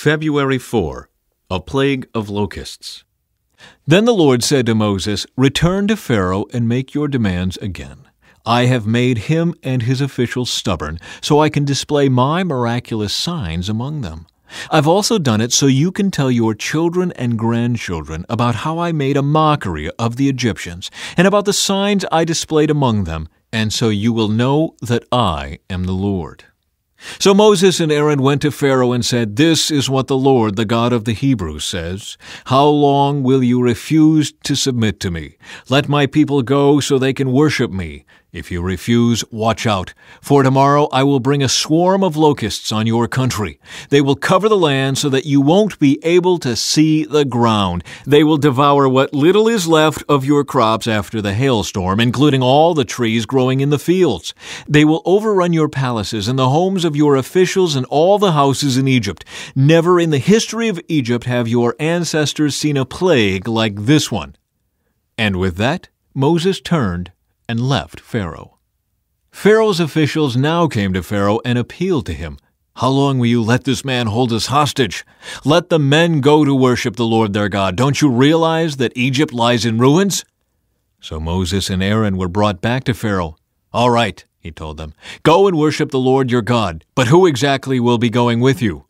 February 4, a plague of locusts. Then the Lord said to Moses, "Return to Pharaoh and make your demands again. I have made him and his officials stubborn, so I can display my miraculous signs among them. I've also done it so you can tell your children and grandchildren about how I made a mockery of the Egyptians and about the signs I displayed among them, and so you will know that I am the Lord." So Moses and Aaron went to Pharaoh and said, "This is what the Lord, the God of the Hebrews, says. How long will you refuse to submit to me? Let my people go so they can worship me. If you refuse, watch out, for tomorrow I will bring a swarm of locusts on your country. They will cover the land so that you won't be able to see the ground. They will devour what little is left of your crops after the hailstorm, including all the trees growing in the fields. They will overrun your palaces and the homes of your officials and all the houses in Egypt. Never in the history of Egypt have your ancestors seen a plague like this one." And with that, Moses turned and left Pharaoh. Pharaoh's officials now came to Pharaoh and appealed to him. "How long will you let this man hold us hostage? Let the men go to worship the Lord their God. Don't you realize that Egypt lies in ruins?" So Moses and Aaron were brought back to Pharaoh. "All right," he told them, "go and worship the Lord your God. But who exactly will be going with you?"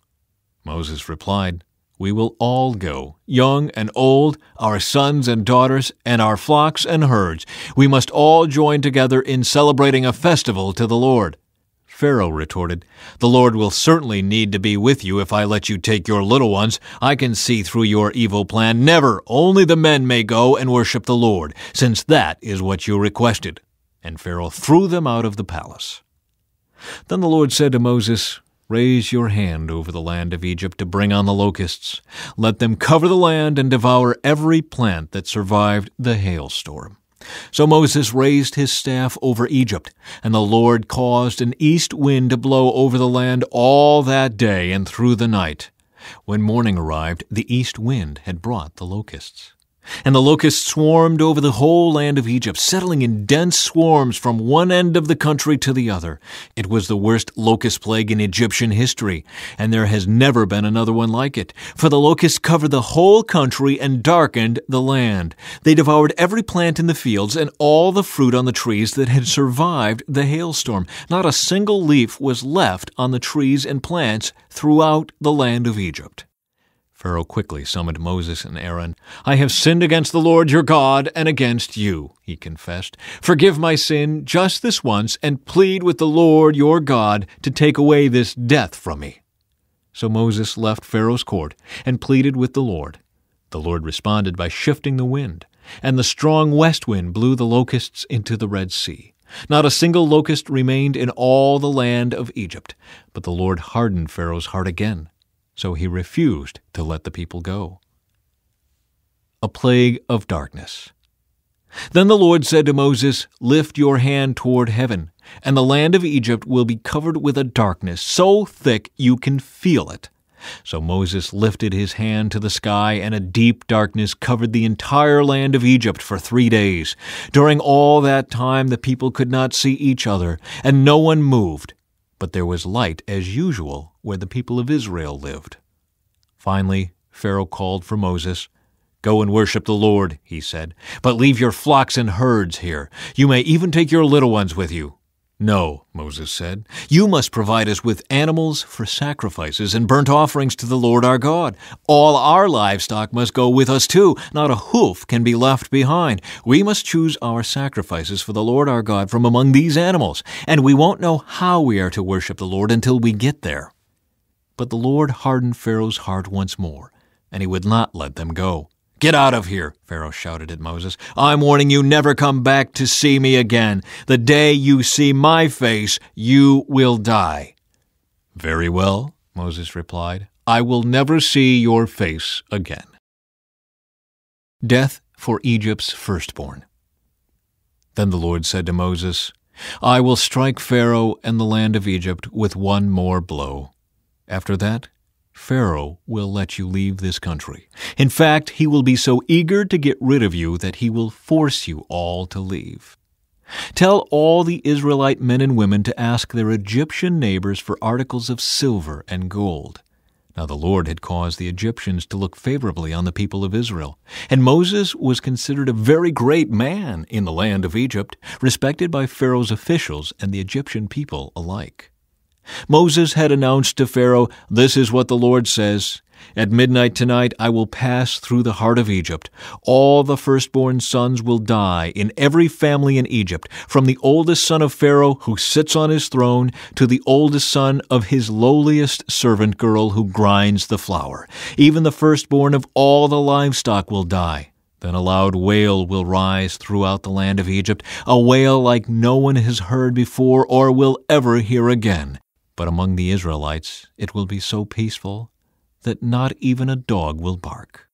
Moses replied, "We will all go, young and old, our sons and daughters, and our flocks and herds. We must all join together in celebrating a festival to the Lord." Pharaoh retorted, "The Lord will certainly need to be with you if I let you take your little ones. I can see through your evil plan. Never, only the men may go and worship the Lord, since that is what you requested." And Pharaoh threw them out of the palace. Then the Lord said to Moses, "Raise your hand over the land of Egypt to bring on the locusts. Let them cover the land and devour every plant that survived the hailstorm." So Moses raised his staff over Egypt, and the Lord caused an east wind to blow over the land all that day and through the night. When morning arrived, the east wind had brought the locusts. And the locusts swarmed over the whole land of Egypt, settling in dense swarms from one end of the country to the other. It was the worst locust plague in Egyptian history, and there has never been another one like it. For the locusts covered the whole country and darkened the land. They devoured every plant in the fields and all the fruit on the trees that had survived the hailstorm. Not a single leaf was left on the trees and plants throughout the land of Egypt. Pharaoh quickly summoned Moses and Aaron. "I have sinned against the Lord your God and against you," he confessed. "Forgive my sin just this once and plead with the Lord your God to take away this death from me." So Moses left Pharaoh's court and pleaded with the Lord. The Lord responded by shifting the wind, and the strong west wind blew the locusts into the Red Sea. Not a single locust remained in all the land of Egypt, but the Lord hardened Pharaoh's heart again. So he refused to let the people go. A plague of darkness. Then the Lord said to Moses, "Lift your hand toward heaven, and the land of Egypt will be covered with a darkness so thick you can feel it." So Moses lifted his hand to the sky, and a deep darkness covered the entire land of Egypt for 3 days. During all that time the people could not see each other, and no one moved. But there was light as usual where the people of Israel lived. Finally, Pharaoh called for Moses. "Go and worship the Lord," he said, "but leave your flocks and herds here. You may even take your little ones with you." "No," Moses said, "you must provide us with animals for sacrifices and burnt offerings to the Lord our God. All our livestock must go with us too. Not a hoof can be left behind. We must choose our sacrifices for the Lord our God from among these animals, and we won't know how we are to worship the Lord until we get there." But the Lord hardened Pharaoh's heart once more, and he would not let them go. "Get out of here," Pharaoh shouted at Moses. "I'm warning you, never come back to see me again. The day you see my face, you will die." "Very well," Moses replied. "I will never see your face again." Death for Egypt's firstborn. Then the Lord said to Moses, "I will strike Pharaoh and the land of Egypt with one more blow. After that, Pharaoh will let you leave this country. In fact, he will be so eager to get rid of you that he will force you all to leave. Tell all the Israelite men and women to ask their Egyptian neighbors for articles of silver and gold. Now the Lord had caused the Egyptians to look favorably on the people of Israel, and Moses was considered a very great man in the land of Egypt, respected by Pharaoh's officials and the Egyptian people alike. Moses had announced to Pharaoh, "This is what the Lord says. At midnight tonight I will pass through the heart of Egypt. All the firstborn sons will die in every family in Egypt, from the oldest son of Pharaoh who sits on his throne to the oldest son of his lowliest servant girl who grinds the flour. Even the firstborn of all the livestock will die. Then a loud wail will rise throughout the land of Egypt, a wail like no one has heard before or will ever hear again. But among the Israelites it will be so peaceful that not even a dog will bark.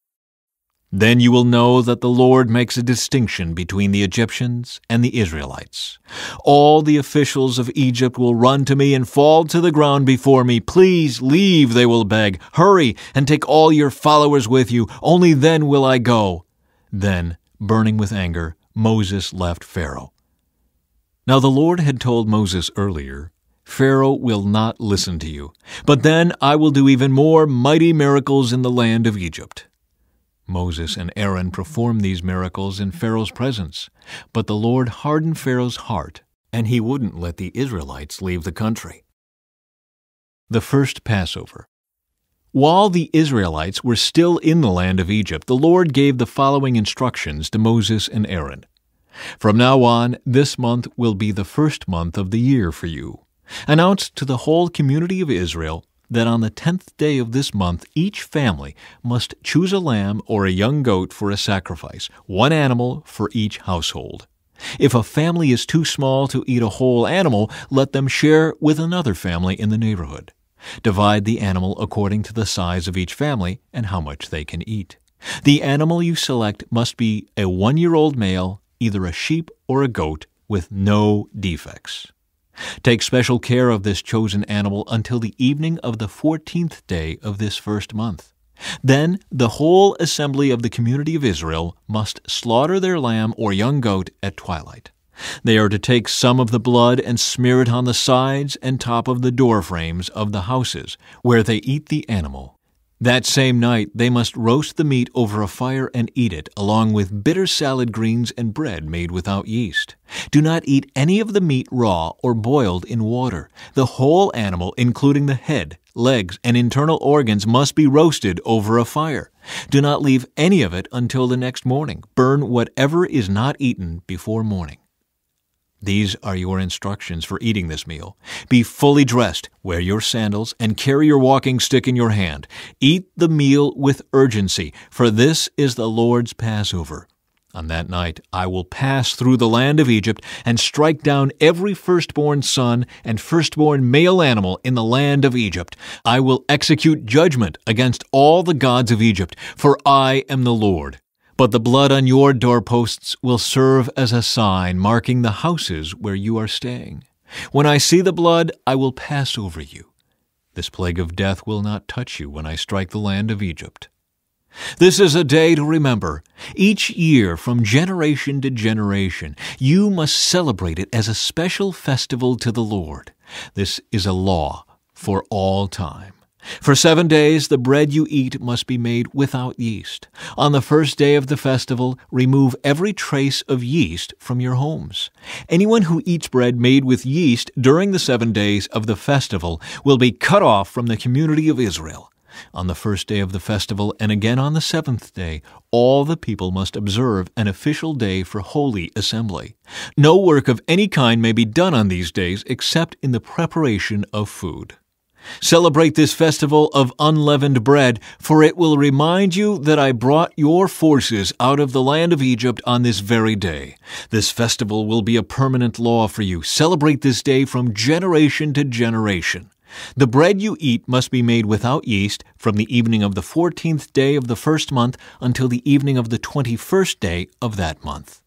Then you will know that the Lord makes a distinction between the Egyptians and the Israelites. All the officials of Egypt will run to me and fall to the ground before me. 'Please leave,' they will beg. 'Hurry and take all your followers with you. Only then will I go.' Then, burning with anger, Moses left Pharaoh." Now the Lord had told Moses earlier, "Pharaoh will not listen to you, but then I will do even more mighty miracles in the land of Egypt." Moses and Aaron performed these miracles in Pharaoh's presence, but the Lord hardened Pharaoh's heart, and he wouldn't let the Israelites leave the country. The first Passover. While the Israelites were still in the land of Egypt, the Lord gave the following instructions to Moses and Aaron. "From now on, this month will be the first month of the year for you. Announce to the whole community of Israel that on the 10th day of this month each family must choose a lamb or a young goat for a sacrifice, one animal for each household. If a family is too small to eat a whole animal, let them share with another family in the neighborhood. Divide the animal according to the size of each family and how much they can eat. The animal you select must be a 1-year-old male, either a sheep or a goat, with no defects. Take special care of this chosen animal until the evening of the 14th day of this first month. Then the whole assembly of the community of Israel must slaughter their lamb or young goat at twilight. They are to take some of the blood and smear it on the sides and top of the door frames of the houses where they eat the animal. That same night they must roast the meat over a fire and eat it, along with bitter salad greens and bread made without yeast. Do not eat any of the meat raw or boiled in water. The whole animal, including the head, legs, and internal organs, must be roasted over a fire. Do not leave any of it until the next morning. Burn whatever is not eaten before morning. These are your instructions for eating this meal. Be fully dressed, wear your sandals, and carry your walking stick in your hand. Eat the meal with urgency, for this is the Lord's Passover. On that night I will pass through the land of Egypt and strike down every firstborn son and firstborn male animal in the land of Egypt. I will execute judgment against all the gods of Egypt, for I am the Lord. But the blood on your doorposts will serve as a sign marking the houses where you are staying. When I see the blood, I will pass over you. This plague of death will not touch you when I strike the land of Egypt. This is a day to remember. Each year, from generation to generation, you must celebrate it as a special festival to the Lord. This is a law for all time. For 7 days the bread you eat must be made without yeast. On the first day of the festival, remove every trace of yeast from your homes. Anyone who eats bread made with yeast during the 7 days of the festival will be cut off from the community of Israel. On the first day of the festival and again on the 7th day, all the people must observe an official day for holy assembly. No work of any kind may be done on these days except in the preparation of food. Celebrate this festival of unleavened bread, for it will remind you that I brought your forces out of the land of Egypt on this very day. This festival will be a permanent law for you. Celebrate this day from generation to generation. The bread you eat must be made without yeast from the evening of the 14th day of the first month until the evening of the 21st day of that month.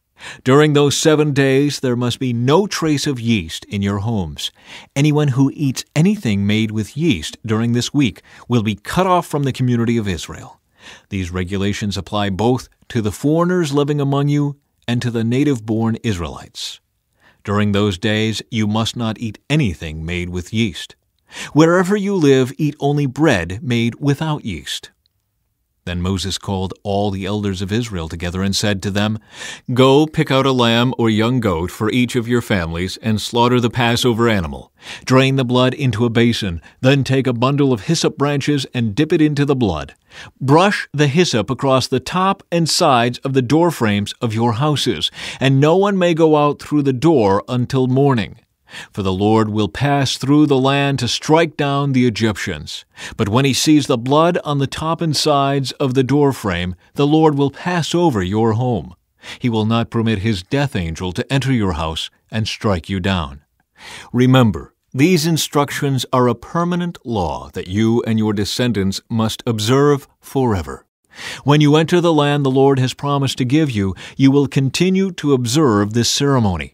During those 7 days, there must be no trace of yeast in your homes. Anyone who eats anything made with yeast during this week will be cut off from the community of Israel. These regulations apply both to the foreigners living among you and to the native-born Israelites. During those days, you must not eat anything made with yeast. Wherever you live, eat only bread made without yeast." Then Moses called all the elders of Israel together and said to them, "Go pick out a lamb or young goat for each of your families and slaughter the Passover animal. Drain the blood into a basin, then take a bundle of hyssop branches and dip it into the blood. Brush the hyssop across the top and sides of the doorframes of your houses, and no one may go out through the door until morning. For the Lord will pass through the land to strike down the Egyptians. But when he sees the blood on the top and sides of the doorframe, the Lord will pass over your home. He will not permit his death angel to enter your house and strike you down. Remember, these instructions are a permanent law that you and your descendants must observe forever. When you enter the land the Lord has promised to give you, you will continue to observe this ceremony.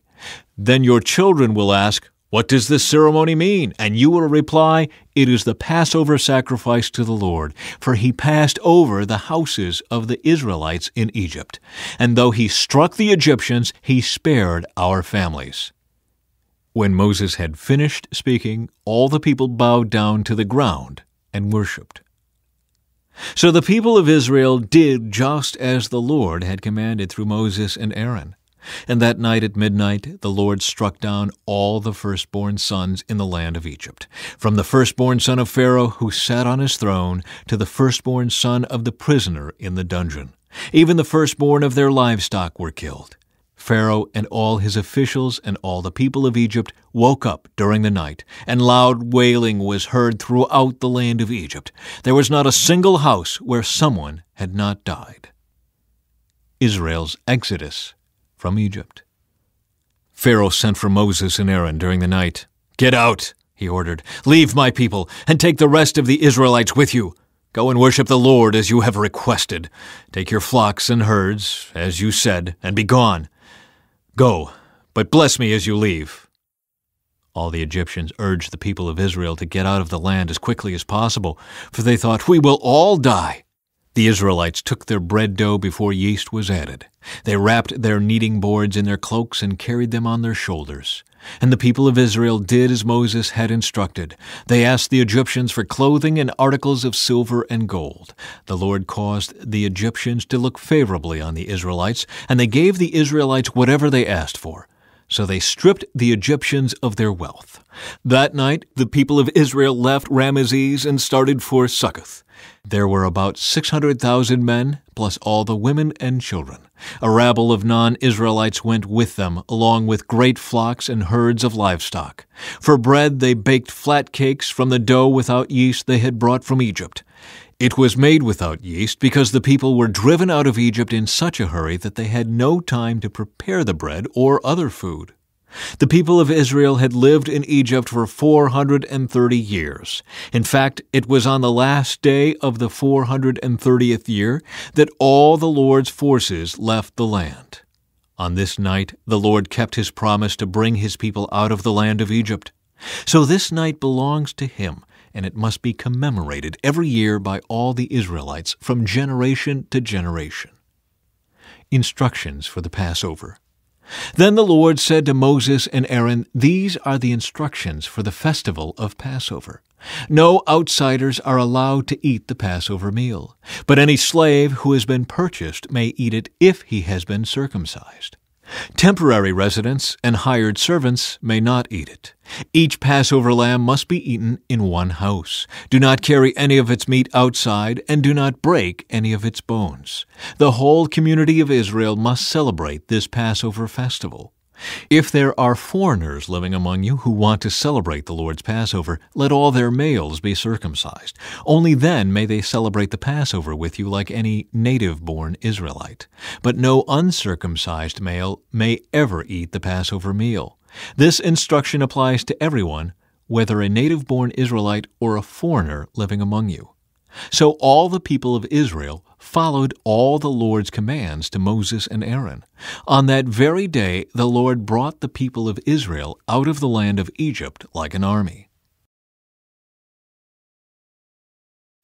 Then your children will ask, 'What does this ceremony mean?' And you will reply, 'It is the Passover sacrifice to the Lord, for he passed over the houses of the Israelites in Egypt. And though he struck the Egyptians, he spared our families.'" When Moses had finished speaking, all the people bowed down to the ground and worshipped. So the people of Israel did just as the Lord had commanded through Moses and Aaron. And that night at midnight the Lord struck down all the firstborn sons in the land of Egypt, from the firstborn son of Pharaoh who sat on his throne to the firstborn son of the prisoner in the dungeon. Even the firstborn of their livestock were killed. Pharaoh and all his officials and all the people of Egypt woke up during the night, and loud wailing was heard throughout the land of Egypt. There was not a single house where someone had not died. Israel's exodus from Egypt. Pharaoh sent for Moses and Aaron during the night. "Get out," he ordered. "Leave my people, and take the rest of the Israelites with you. Go and worship the Lord as you have requested. Take your flocks and herds, as you said, and be gone. Go, but bless me as you leave." All the Egyptians urged the people of Israel to get out of the land as quickly as possible, for they thought, "We will all die." The Israelites took their bread dough before yeast was added. They wrapped their kneading boards in their cloaks and carried them on their shoulders. And the people of Israel did as Moses had instructed. They asked the Egyptians for clothing and articles of silver and gold. The Lord caused the Egyptians to look favorably on the Israelites, and they gave the Israelites whatever they asked for. So they stripped the Egyptians of their wealth. That night the people of Israel left Ramesses and started for Succoth. There were about 600,000 men, plus all the women and children. A rabble of non-Israelites went with them, along with great flocks and herds of livestock. For bread they baked flat cakes from the dough without yeast they had brought from Egypt. It was made without yeast because the people were driven out of Egypt in such a hurry that they had no time to prepare the bread or other food. The people of Israel had lived in Egypt for 430 years. In fact, it was on the last day of the 430th year that all the Lord's forces left the land. On this night, the Lord kept his promise to bring his people out of the land of Egypt. So this night belongs to him, and it must be commemorated every year by all the Israelites from generation to generation. Instructions for the Passover. Then the Lord said to Moses and Aaron, "These are the instructions for the festival of Passover. No outsiders are allowed to eat the Passover meal, but any slave who has been purchased may eat it if he has been circumcised. Temporary residents and hired servants may not eat it. Each Passover lamb must be eaten in one house. Do not carry any of its meat outside, and do not break any of its bones. The whole community of Israel must celebrate this Passover festival. If there are foreigners living among you who want to celebrate the Lord's Passover, let all their males be circumcised. Only then may they celebrate the Passover with you like any native-born Israelite. But no uncircumcised male may ever eat the Passover meal. This instruction applies to everyone, whether a native-born Israelite or a foreigner living among you." So all the people of Israel followed all the Lord's commands to Moses and Aaron. On that very day the Lord brought the people of Israel out of the land of Egypt like an army.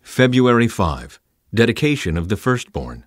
February 5. Dedication of the firstborn.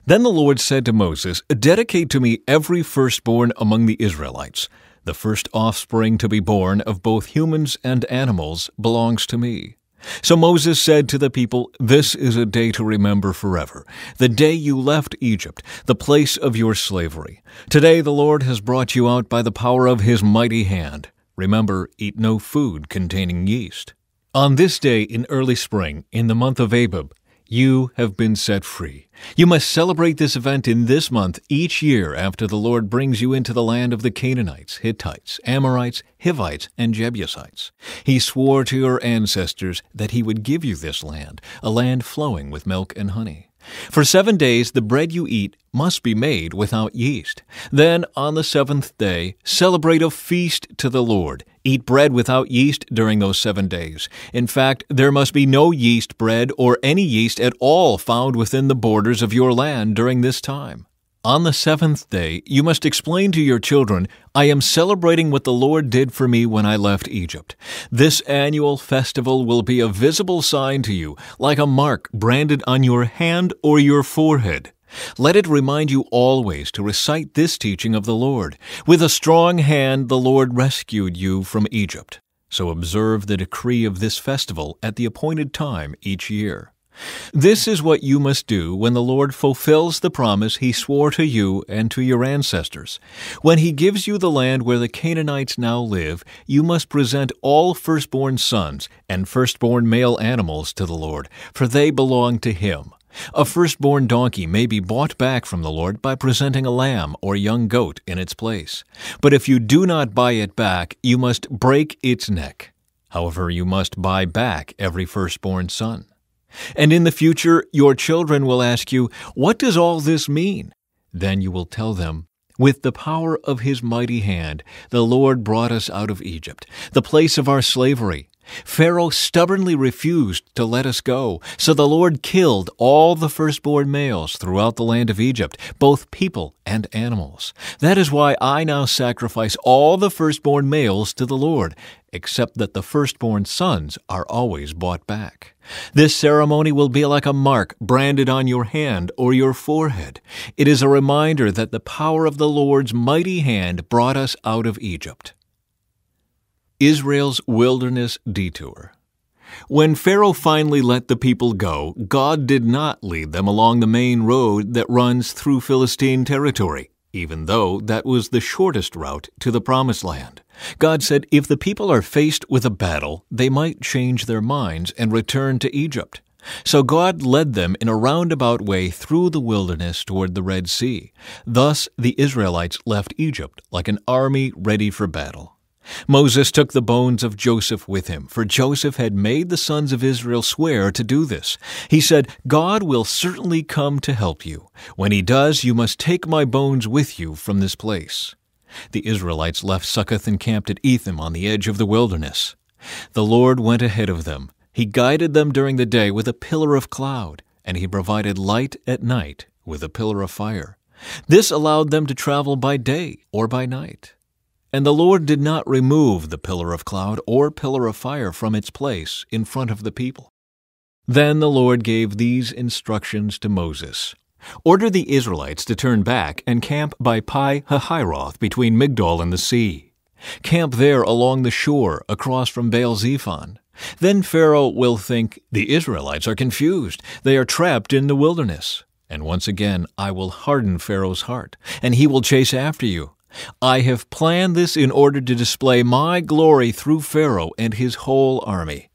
Then the Lord said to Moses, "Dedicate to me every firstborn among the Israelites. The first offspring to be born of both humans and animals belongs to me." So Moses said to the people, "This is a day to remember forever, the day you left Egypt, the place of your slavery. Today the Lord has brought you out by the power of his mighty hand. Remember, eat no food containing yeast. On this day in early spring, in the month of Abib, you have been set free. You must celebrate this event in this month each year after the Lord brings you into the land of the Canaanites, Hittites, Amorites, Hivites, and Jebusites. He swore to your ancestors that he would give you this land, a land flowing with milk and honey. For 7 days the bread you eat must be made without yeast. Then on the 7th day, celebrate a feast to the Lord. Eat bread without yeast during those 7 days. In fact, there must be no yeast bread or any yeast at all found within the borders of your land during this time. On the 7th day, you must explain to your children, "I am celebrating what the Lord did for me when I left Egypt." This annual festival will be a visible sign to you, like a mark branded on your hand or your forehead. Let it remind you always to recite this teaching of the Lord. With a strong hand the Lord rescued you from Egypt. So observe the decree of this festival at the appointed time each year. This is what you must do when the Lord fulfills the promise he swore to you and to your ancestors. When he gives you the land where the Canaanites now live, you must present all firstborn sons and firstborn male animals to the Lord, for they belong to him. A firstborn donkey may be bought back from the Lord by presenting a lamb or young goat in its place. But if you do not buy it back, you must break its neck. However, you must buy back every firstborn son. And in the future, your children will ask you, "What does all this mean?" Then you will tell them, "With the power of his mighty hand, the Lord brought us out of Egypt, the place of our slavery. Pharaoh stubbornly refused to let us go, so the Lord killed all the firstborn males throughout the land of Egypt, both people and animals. That is why I now sacrifice all the firstborn males to the Lord, except that the firstborn sons are always bought back. This ceremony will be like a mark branded on your hand or your forehead. It is a reminder that the power of the Lord's mighty hand brought us out of Egypt." Israel's wilderness detour. When Pharaoh finally let the people go, God did not lead them along the main road that runs through Philistine territory, even though that was the shortest route to the Promised Land. God said if the people are faced with a battle, they might change their minds and return to Egypt. So God led them in a roundabout way through the wilderness toward the Red Sea. Thus the Israelites left Egypt like an army ready for battle. Moses took the bones of Joseph with him, for Joseph had made the sons of Israel swear to do this. He said, "God will certainly come to help you. When he does, you must take my bones with you from this place." The Israelites left Succoth and camped at Etham on the edge of the wilderness. The Lord went ahead of them. He guided them during the day with a pillar of cloud, and he provided light at night with a pillar of fire. This allowed them to travel by day or by night. And the Lord did not remove the pillar of cloud or pillar of fire from its place in front of the people. Then the Lord gave these instructions to Moses. "Order the Israelites to turn back and camp by Pi-hahiroth between Migdol and the sea. Camp there along the shore across from Baal-zephon. Then Pharaoh will think, 'The Israelites are confused. They are trapped in the wilderness.' And once again I will harden Pharaoh's heart, and he will chase after you. I have planned this in order to display my glory through Pharaoh and his whole army.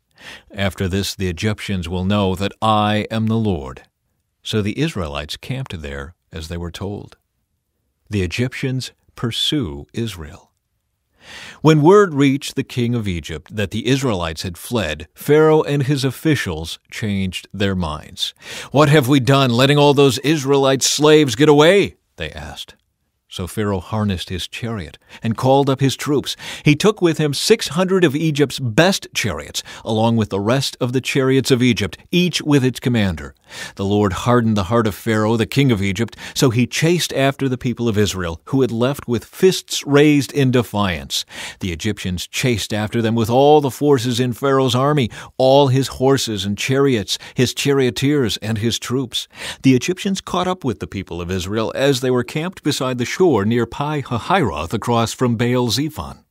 After this the Egyptians will know that I am the Lord." So the Israelites camped there as they were told. The Egyptians pursue Israel. When word reached the king of Egypt that the Israelites had fled, Pharaoh and his officials changed their minds. "What have we done, letting all those Israelite slaves get away?" they asked. So Pharaoh harnessed his chariot and called up his troops. He took with him 600 of Egypt's best chariots, along with the rest of the chariots of Egypt, each with its commander. The Lord hardened the heart of Pharaoh, the king of Egypt, so he chased after the people of Israel, who had left with fists raised in defiance. The Egyptians chased after them with all the forces in Pharaoh's army, all his horses and chariots, his charioteers and his troops. The Egyptians caught up with the people of Israel as they were camped beside the shore shore near Pi-hahiroth across from Baal-zephon.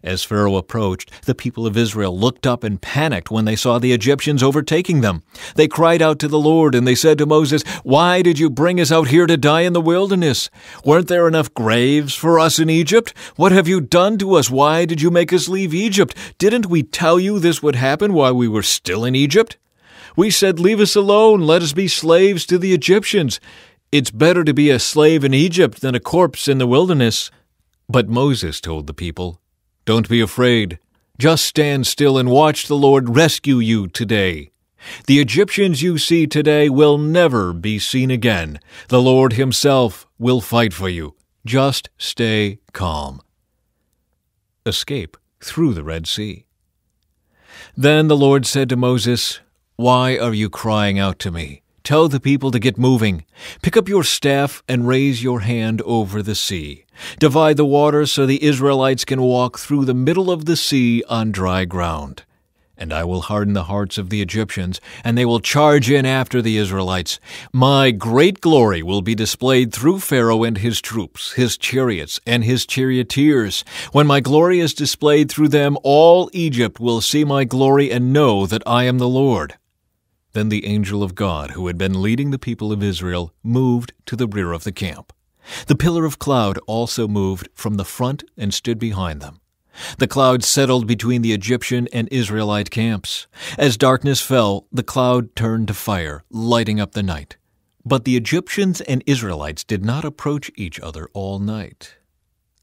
As Pharaoh approached, the people of Israel looked up and panicked when they saw the Egyptians overtaking them. They cried out to the Lord, and they said to Moses, "Why did you bring us out here to die in the wilderness? Weren't there enough graves for us in Egypt? What have you done to us? Why did you make us leave Egypt? Didn't we tell you this would happen while we were still in Egypt? We said, 'Leave us alone, let us be slaves to the Egyptians.' It's better to be a slave in Egypt than a corpse in the wilderness." But Moses told the people, "Don't be afraid. Just stand still and watch the Lord rescue you today. The Egyptians you see today will never be seen again. The Lord himself will fight for you. Just stay calm." Escape through the Red Sea. Then the Lord said to Moses, "Why are you crying out to me? Tell the people to get moving. Pick up your staff and raise your hand over the sea. Divide the water so the Israelites can walk through the middle of the sea on dry ground. And I will harden the hearts of the Egyptians, and they will charge in after the Israelites. My great glory will be displayed through Pharaoh and his troops, his chariots, and his charioteers. When my glory is displayed through them, all Egypt will see my glory and know that I am the Lord." Then the angel of God, who had been leading the people of Israel, moved to the rear of the camp. The pillar of cloud also moved from the front and stood behind them. The cloud settled between the Egyptian and Israelite camps. As darkness fell, the cloud turned to fire, lighting up the night. But the Egyptians and Israelites did not approach each other all night.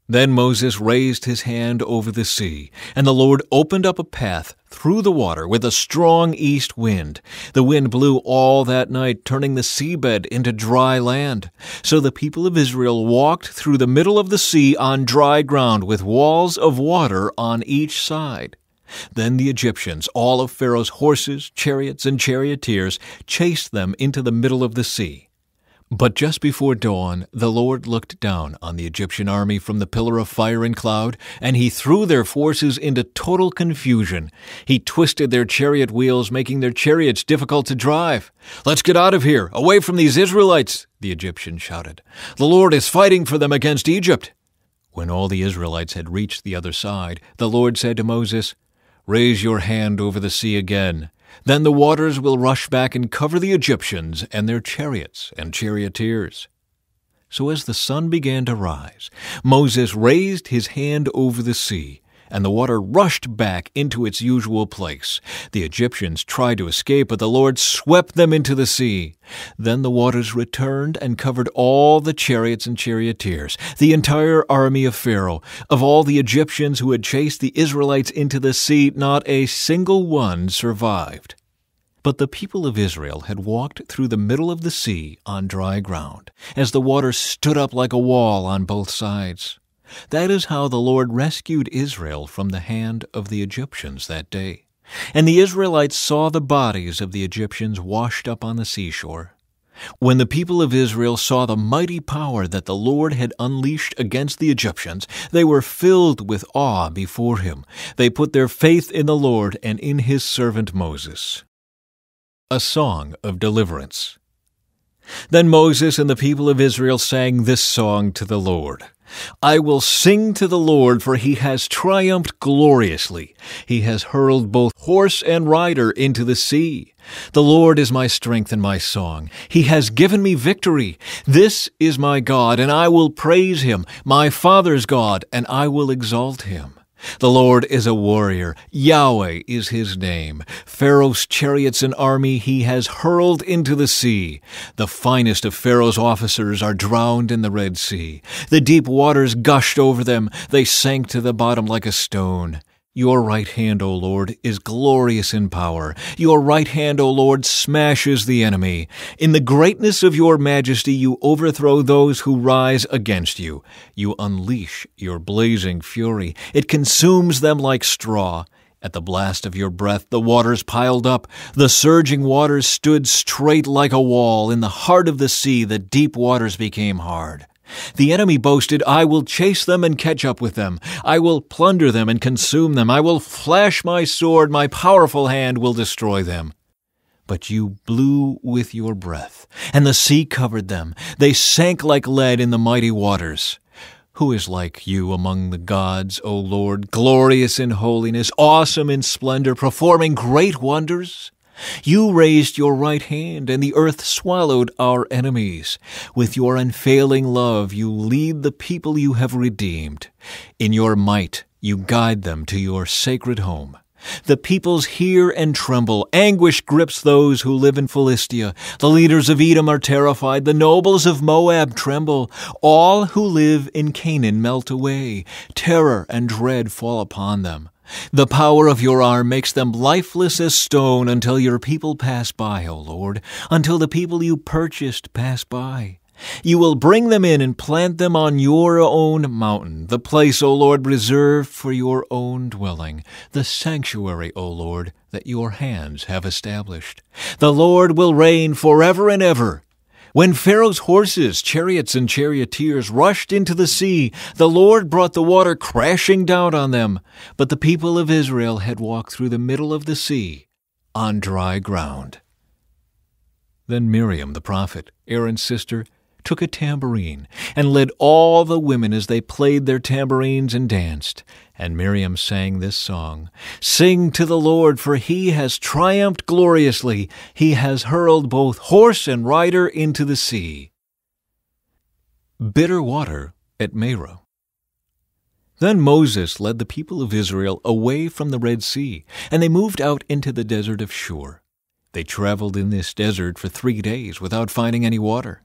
Then Moses raised his hand over the sea, and the Lord opened up a path through the water with a strong east wind. The wind blew all that night, turning the seabed into dry land. So the people of Israel walked through the middle of the sea on dry ground with walls of water on each side. Then the Egyptians, all of Pharaoh's horses, chariots, and charioteers, chased them into the middle of the sea. But just before dawn, the Lord looked down on the Egyptian army from the pillar of fire and cloud, and he threw their forces into total confusion. He twisted their chariot wheels, making their chariots difficult to drive. "Let's get out of here, away from these Israelites," the Egyptians shouted. "The Lord is fighting for them against Egypt." When all the Israelites had reached the other side, the Lord said to Moses, "Raise your hand over the sea again. Then the waters will rush back and cover the Egyptians and their chariots and charioteers." So as the sun began to rise, Moses raised his hand over the sea, and the water rushed back into its usual place. The Egyptians tried to escape, but the Lord swept them into the sea. Then the waters returned and covered all the chariots and charioteers, the entire army of Pharaoh. Of all the Egyptians who had chased the Israelites into the sea, not a single one survived. But the people of Israel had walked through the middle of the sea on dry ground, as the water stood up like a wall on both sides. That is how the Lord rescued Israel from the hand of the Egyptians that day. And the Israelites saw the bodies of the Egyptians washed up on the seashore. When the people of Israel saw the mighty power that the Lord had unleashed against the Egyptians, they were filled with awe before him. They put their faith in the Lord and in his servant Moses. A Song of Deliverance. Then Moses and the people of Israel sang this song to the Lord. "I will sing to the Lord, for he has triumphed gloriously. He has hurled both horse and rider into the sea. The Lord is my strength and my song. He has given me victory. This is my God, and I will praise him, my father's God, and I will exalt him. The Lord is a warrior. Yahweh is his name. Pharaoh's chariots and army he has hurled into the sea. The finest of Pharaoh's officers are drowned in the Red Sea. The deep waters gushed over them. They sank to the bottom like a stone. Your right hand, O Lord, is glorious in power. Your right hand, O Lord, smashes the enemy. In the greatness of your majesty, you overthrow those who rise against you. You unleash your blazing fury. It consumes them like straw. At the blast of your breath, the waters piled up. The surging waters stood straight like a wall. In the heart of the sea, the deep waters became hard. The enemy boasted, "I will chase them and catch up with them. I will plunder them and consume them. I will flash my sword. My powerful hand will destroy them." But you blew with your breath, and the sea covered them. They sank like lead in the mighty waters. Who is like you among the gods, O Lord, glorious in holiness, awesome in splendor, performing great wonders? You raised your right hand, and the earth swallowed our enemies. With your unfailing love you lead the people you have redeemed. In your might you guide them to your sacred home. The peoples hear and tremble. Anguish grips those who live in Philistia. The leaders of Edom are terrified. The nobles of Moab tremble. All who live in Canaan melt away. Terror and dread fall upon them. The power of your arm makes them lifeless as stone until your people pass by, O Lord, until the people you purchased pass by. You will bring them in and plant them on your own mountain, the place, O Lord, reserved for your own dwelling, the sanctuary, O Lord, that your hands have established. The Lord will reign forever and ever. When Pharaoh's horses, chariots, and charioteers rushed into the sea, the Lord brought the water crashing down on them. But the people of Israel had walked through the middle of the sea on dry ground. Then Miriam the prophet, Aaron's sister, took a tambourine and led all the women as they played their tambourines and danced. And Miriam sang this song, "Sing to the Lord, for he has triumphed gloriously. He has hurled both horse and rider into the sea." Bitter water at Merah. Then Moses led the people of Israel away from the Red Sea, and they moved out into the desert of Shur. They traveled in this desert for 3 days without finding any water.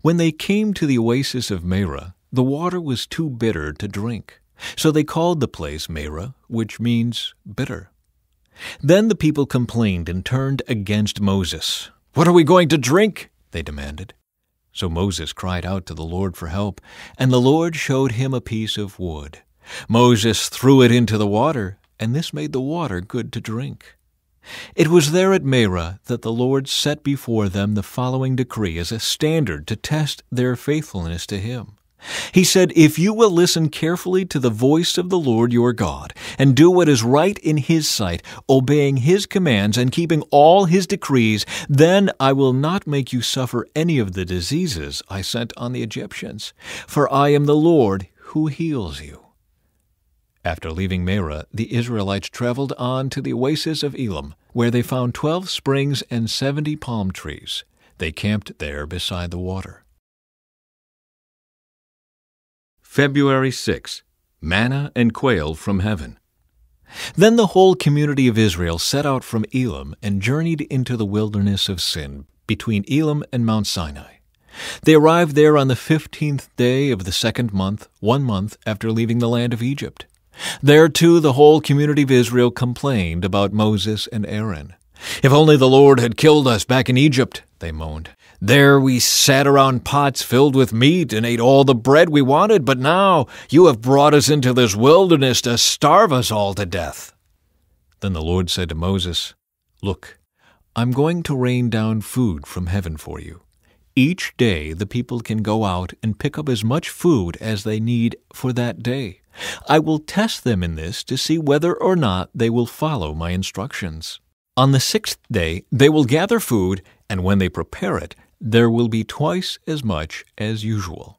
When they came to the oasis of Merah, the water was too bitter to drink. So they called the place Merah, which means bitter. Then the people complained and turned against Moses. "What are we going to drink?" they demanded. So Moses cried out to the Lord for help, and the Lord showed him a piece of wood. Moses threw it into the water, and this made the water good to drink. It was there at Merah that the Lord set before them the following decree as a standard to test their faithfulness to Him. He said, "If you will listen carefully to the voice of the Lord your God, and do what is right in His sight, obeying His commands and keeping all His decrees, then I will not make you suffer any of the diseases I sent on the Egyptians, for I am the Lord who heals you." After leaving Merah, the Israelites traveled on to the oasis of Elim, where they found 12 springs and 70 palm trees. They camped there beside the water. February 6. Manna and quail from heaven. Then the whole community of Israel set out from Elim and journeyed into the wilderness of Sin, between Elim and Mount Sinai. They arrived there on the 15th day of the 2nd month, 1 month after leaving the land of Egypt. There, too, the whole community of Israel complained about Moses and Aaron. "If only the Lord had killed us back in Egypt," they moaned. "There we sat around pots filled with meat and ate all the bread we wanted, but now you have brought us into this wilderness to starve us all to death." Then the Lord said to Moses, "Look, I'm going to rain down food from heaven for you. Each day the people can go out and pick up as much food as they need for that day. I will test them in this to see whether or not they will follow my instructions. On the 6th day they will gather food, and when they prepare it, there will be twice as much as usual."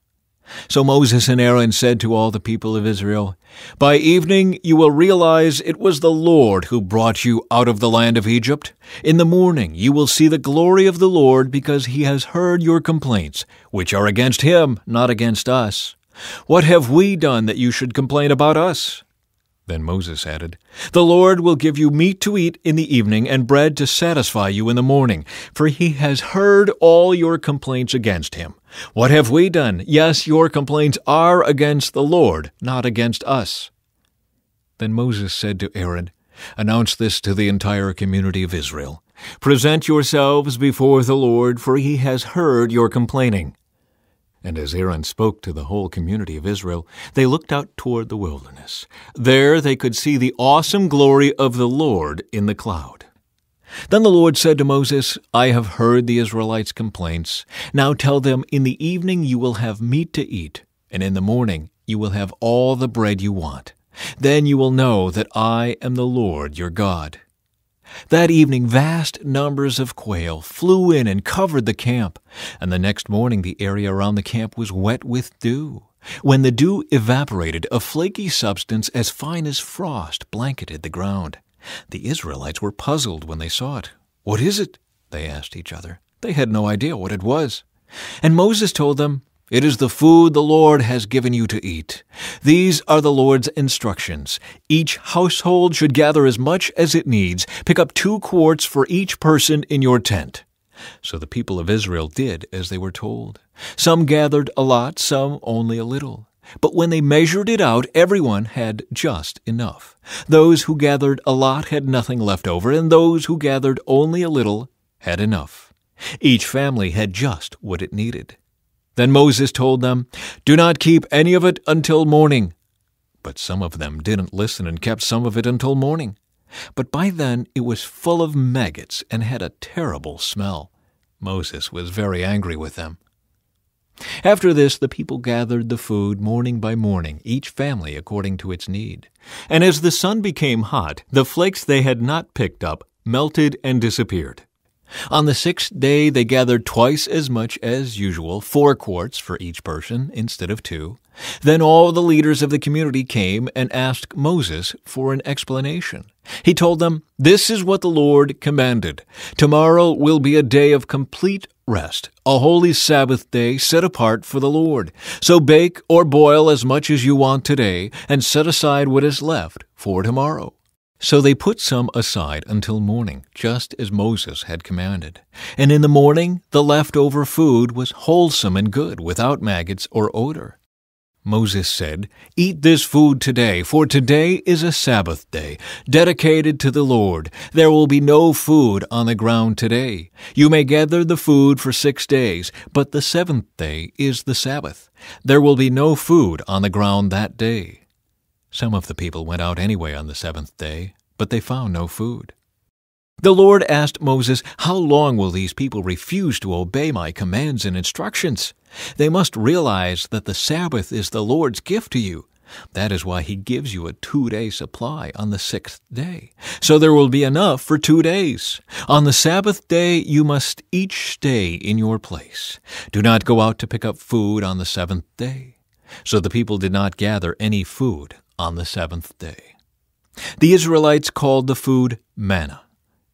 So Moses and Aaron said to all the people of Israel, "By evening you will realize it was the Lord who brought you out of the land of Egypt. In the morning you will see the glory of the Lord, because He has heard your complaints, which are against Him, not against us. What have we done that you should complain about us?" Then Moses added, "The Lord will give you meat to eat in the evening and bread to satisfy you in the morning, for He has heard all your complaints against Him. What have we done? Yes, your complaints are against the Lord, not against us." Then Moses said to Aaron, "Announce this to the entire community of Israel. Present yourselves before the Lord, for He has heard your complaining." And as Aaron spoke to the whole community of Israel, they looked out toward the wilderness. There they could see the awesome glory of the Lord in the cloud. Then the Lord said to Moses, "I have heard the Israelites' complaints. Now tell them, in the evening you will have meat to eat, and in the morning you will have all the bread you want. Then you will know that I am the Lord your God." That evening vast numbers of quail flew in and covered the camp, and the next morning the area around the camp was wet with dew. When the dew evaporated, a flaky substance as fine as frost blanketed the ground. The Israelites were puzzled when they saw it. "What is it?" they asked each other. They had no idea what it was. And Moses told them, "It is the food the Lord has given you to eat. These are the Lord's instructions. Each household should gather as much as it needs. Pick up 2 quarts for each person in your tent." So the people of Israel did as they were told. Some gathered a lot, some only a little. But when they measured it out, everyone had just enough. Those who gathered a lot had nothing left over, and those who gathered only a little had enough. Each family had just what it needed. Then Moses told them, "Do not keep any of it until morning." But some of them didn't listen and kept some of it until morning. But by then it was full of maggots and had a terrible smell. Moses was very angry with them. After this, the people gathered the food morning by morning, each family according to its need. And as the sun became hot, the flakes they had not picked up melted and disappeared. On the 6th day they gathered twice as much as usual, 4 quarts for each person instead of 2. Then all the leaders of the community came and asked Moses for an explanation. He told them, "This is what the Lord commanded. Tomorrow will be a day of complete rest, a holy Sabbath day set apart for the Lord. So bake or boil as much as you want today, and set aside what is left for tomorrow." So they put some aside until morning, just as Moses had commanded. And in the morning the leftover food was wholesome and good, without maggots or odor. Moses said, "Eat this food today, for today is a Sabbath day, dedicated to the Lord. There will be no food on the ground today. You may gather the food for 6 days, but the 7th day is the Sabbath. There will be no food on the ground that day." Some of the people went out anyway on the 7th day, but they found no food. The Lord asked Moses, "How long will these people refuse to obey my commands and instructions? They must realize that the Sabbath is the Lord's gift to you. That is why he gives you a 2-day supply on the 6th day. So there will be enough for 2 days. On the Sabbath day you must each stay in your place. Do not go out to pick up food on the 7th day." So the people did not gather any food on the 7th day. The Israelites called the food manna.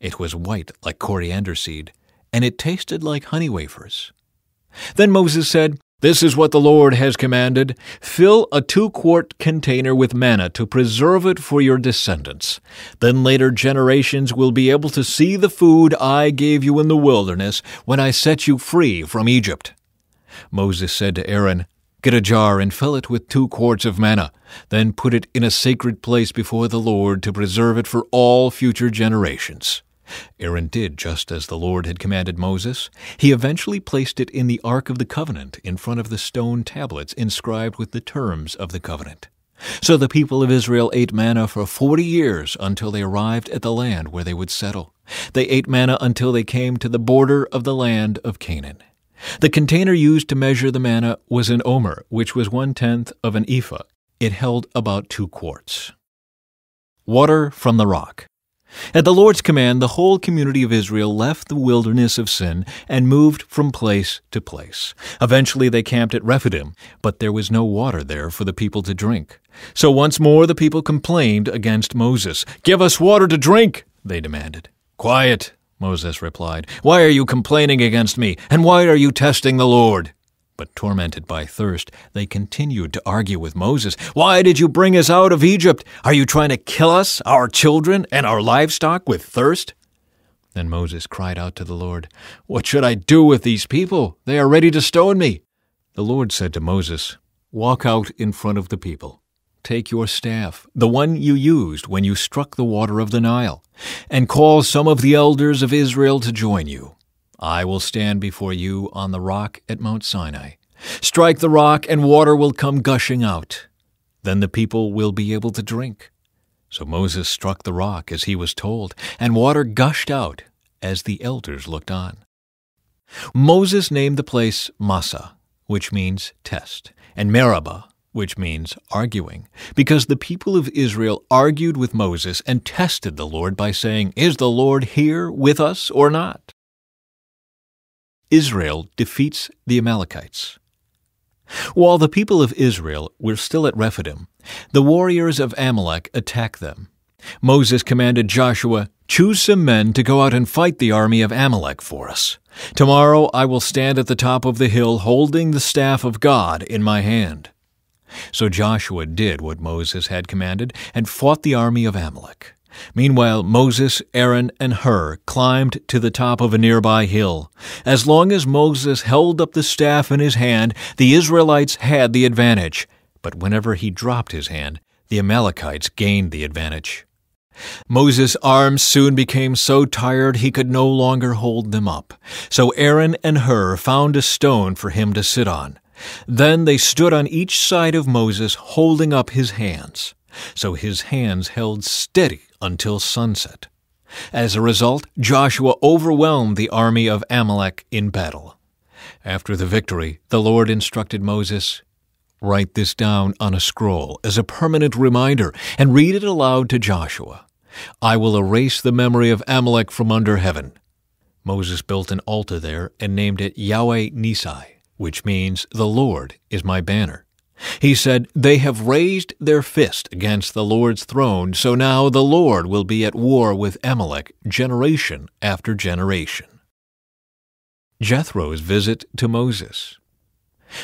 It was white like coriander seed, and it tasted like honey wafers. Then Moses said, "This is what the Lord has commanded. Fill a 2-quart container with manna to preserve it for your descendants. Then later generations will be able to see the food I gave you in the wilderness when I set you free from Egypt." Moses said to Aaron, "Get a jar and fill it with 2 quarts of manna. Then put it in a sacred place before the Lord to preserve it for all future generations." Aaron did just as the Lord had commanded Moses. He eventually placed it in the Ark of the Covenant in front of the stone tablets inscribed with the terms of the covenant. So the people of Israel ate manna for 40 years until they arrived at the land where they would settle. They ate manna until they came to the border of the land of Canaan. The container used to measure the manna was an omer, which was 1/10 of an ephah. It held about 2 quarts. Water from the rock. At the Lord's command, the whole community of Israel left the wilderness of sin and moved from place to place. Eventually they camped at Rephidim, but there was no water there for the people to drink. So once more the people complained against Moses. "Give us water to drink," they demanded. "Quiet," Moses replied. "Why are you complaining against me, and why are you testing the Lord?" But tormented by thirst, they continued to argue with Moses. "Why did you bring us out of Egypt? Are you trying to kill us, our children, and our livestock with thirst?" Then Moses cried out to the Lord, "What should I do with these people? They are ready to stone me." The Lord said to Moses, "Walk out in front of the people. Take your staff, the one you used when you struck the water of the Nile, and call some of the elders of Israel to join you. I will stand before you on the rock at Mount Sinai. Strike the rock, and water will come gushing out. Then the people will be able to drink." So Moses struck the rock as he was told, and water gushed out as the elders looked on. Moses named the place Massah, which means test, and Meribah, which means arguing, because the people of Israel argued with Moses and tested the Lord by saying, "Is the Lord here with us or not?" Israel defeats the Amalekites. While the people of Israel were still at Rephidim, the warriors of Amalek attacked them. Moses commanded Joshua, "Choose some men to go out and fight the army of Amalek for us. Tomorrow I will stand at the top of the hill holding the staff of God in my hand." So Joshua did what Moses had commanded and fought the army of Amalek. Meanwhile, Moses, Aaron, and Hur climbed to the top of a nearby hill. As long as Moses held up the staff in his hand, the Israelites had the advantage. But whenever he dropped his hand, the Amalekites gained the advantage. Moses' arms soon became so tired he could no longer hold them up. So Aaron and Hur found a stone for him to sit on. Then they stood on each side of Moses, holding up his hands. So his hands held steady until sunset. As a result, Joshua overwhelmed the army of Amalek in battle. After the victory, the Lord instructed Moses, "Write this down on a scroll as a permanent reminder and read it aloud to Joshua. I will erase the memory of Amalek from under heaven." Moses built an altar there and named it Yahweh Nissi, which means "The Lord is my banner." He said, "They have raised their fist against the Lord's throne, so now the Lord will be at war with Amalek generation after generation." Jethro's visit to Moses.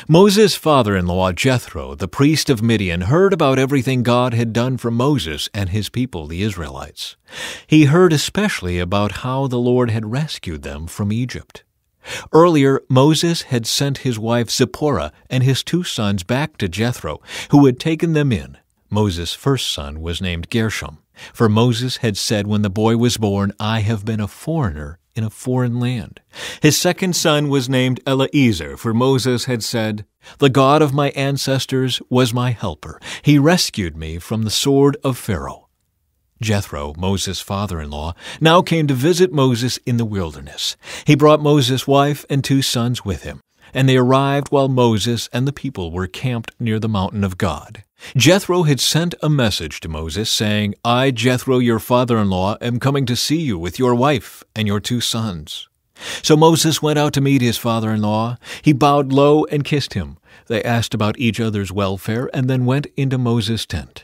Moses' father-in-law Jethro, the priest of Midian, heard about everything God had done for Moses and his people, the Israelites. He heard especially about how the Lord had rescued them from Egypt. Earlier, Moses had sent his wife Zipporah and his 2 sons back to Jethro, who had taken them in. Moses' first son was named Gershom, for Moses had said when the boy was born, "I have been a foreigner in a foreign land." His second son was named Eleazar, for Moses had said, "The God of my ancestors was my helper. He rescued me from the sword of Pharaoh." Jethro, Moses' father-in-law, now came to visit Moses in the wilderness. He brought Moses' wife and 2 sons with him, and they arrived while Moses and the people were camped near the mountain of God. Jethro had sent a message to Moses saying, "I, Jethro, your father-in-law, am coming to see you with your wife and your 2 sons." So Moses went out to meet his father-in-law. He bowed low and kissed him. They asked about each other's welfare and then went into Moses' tent.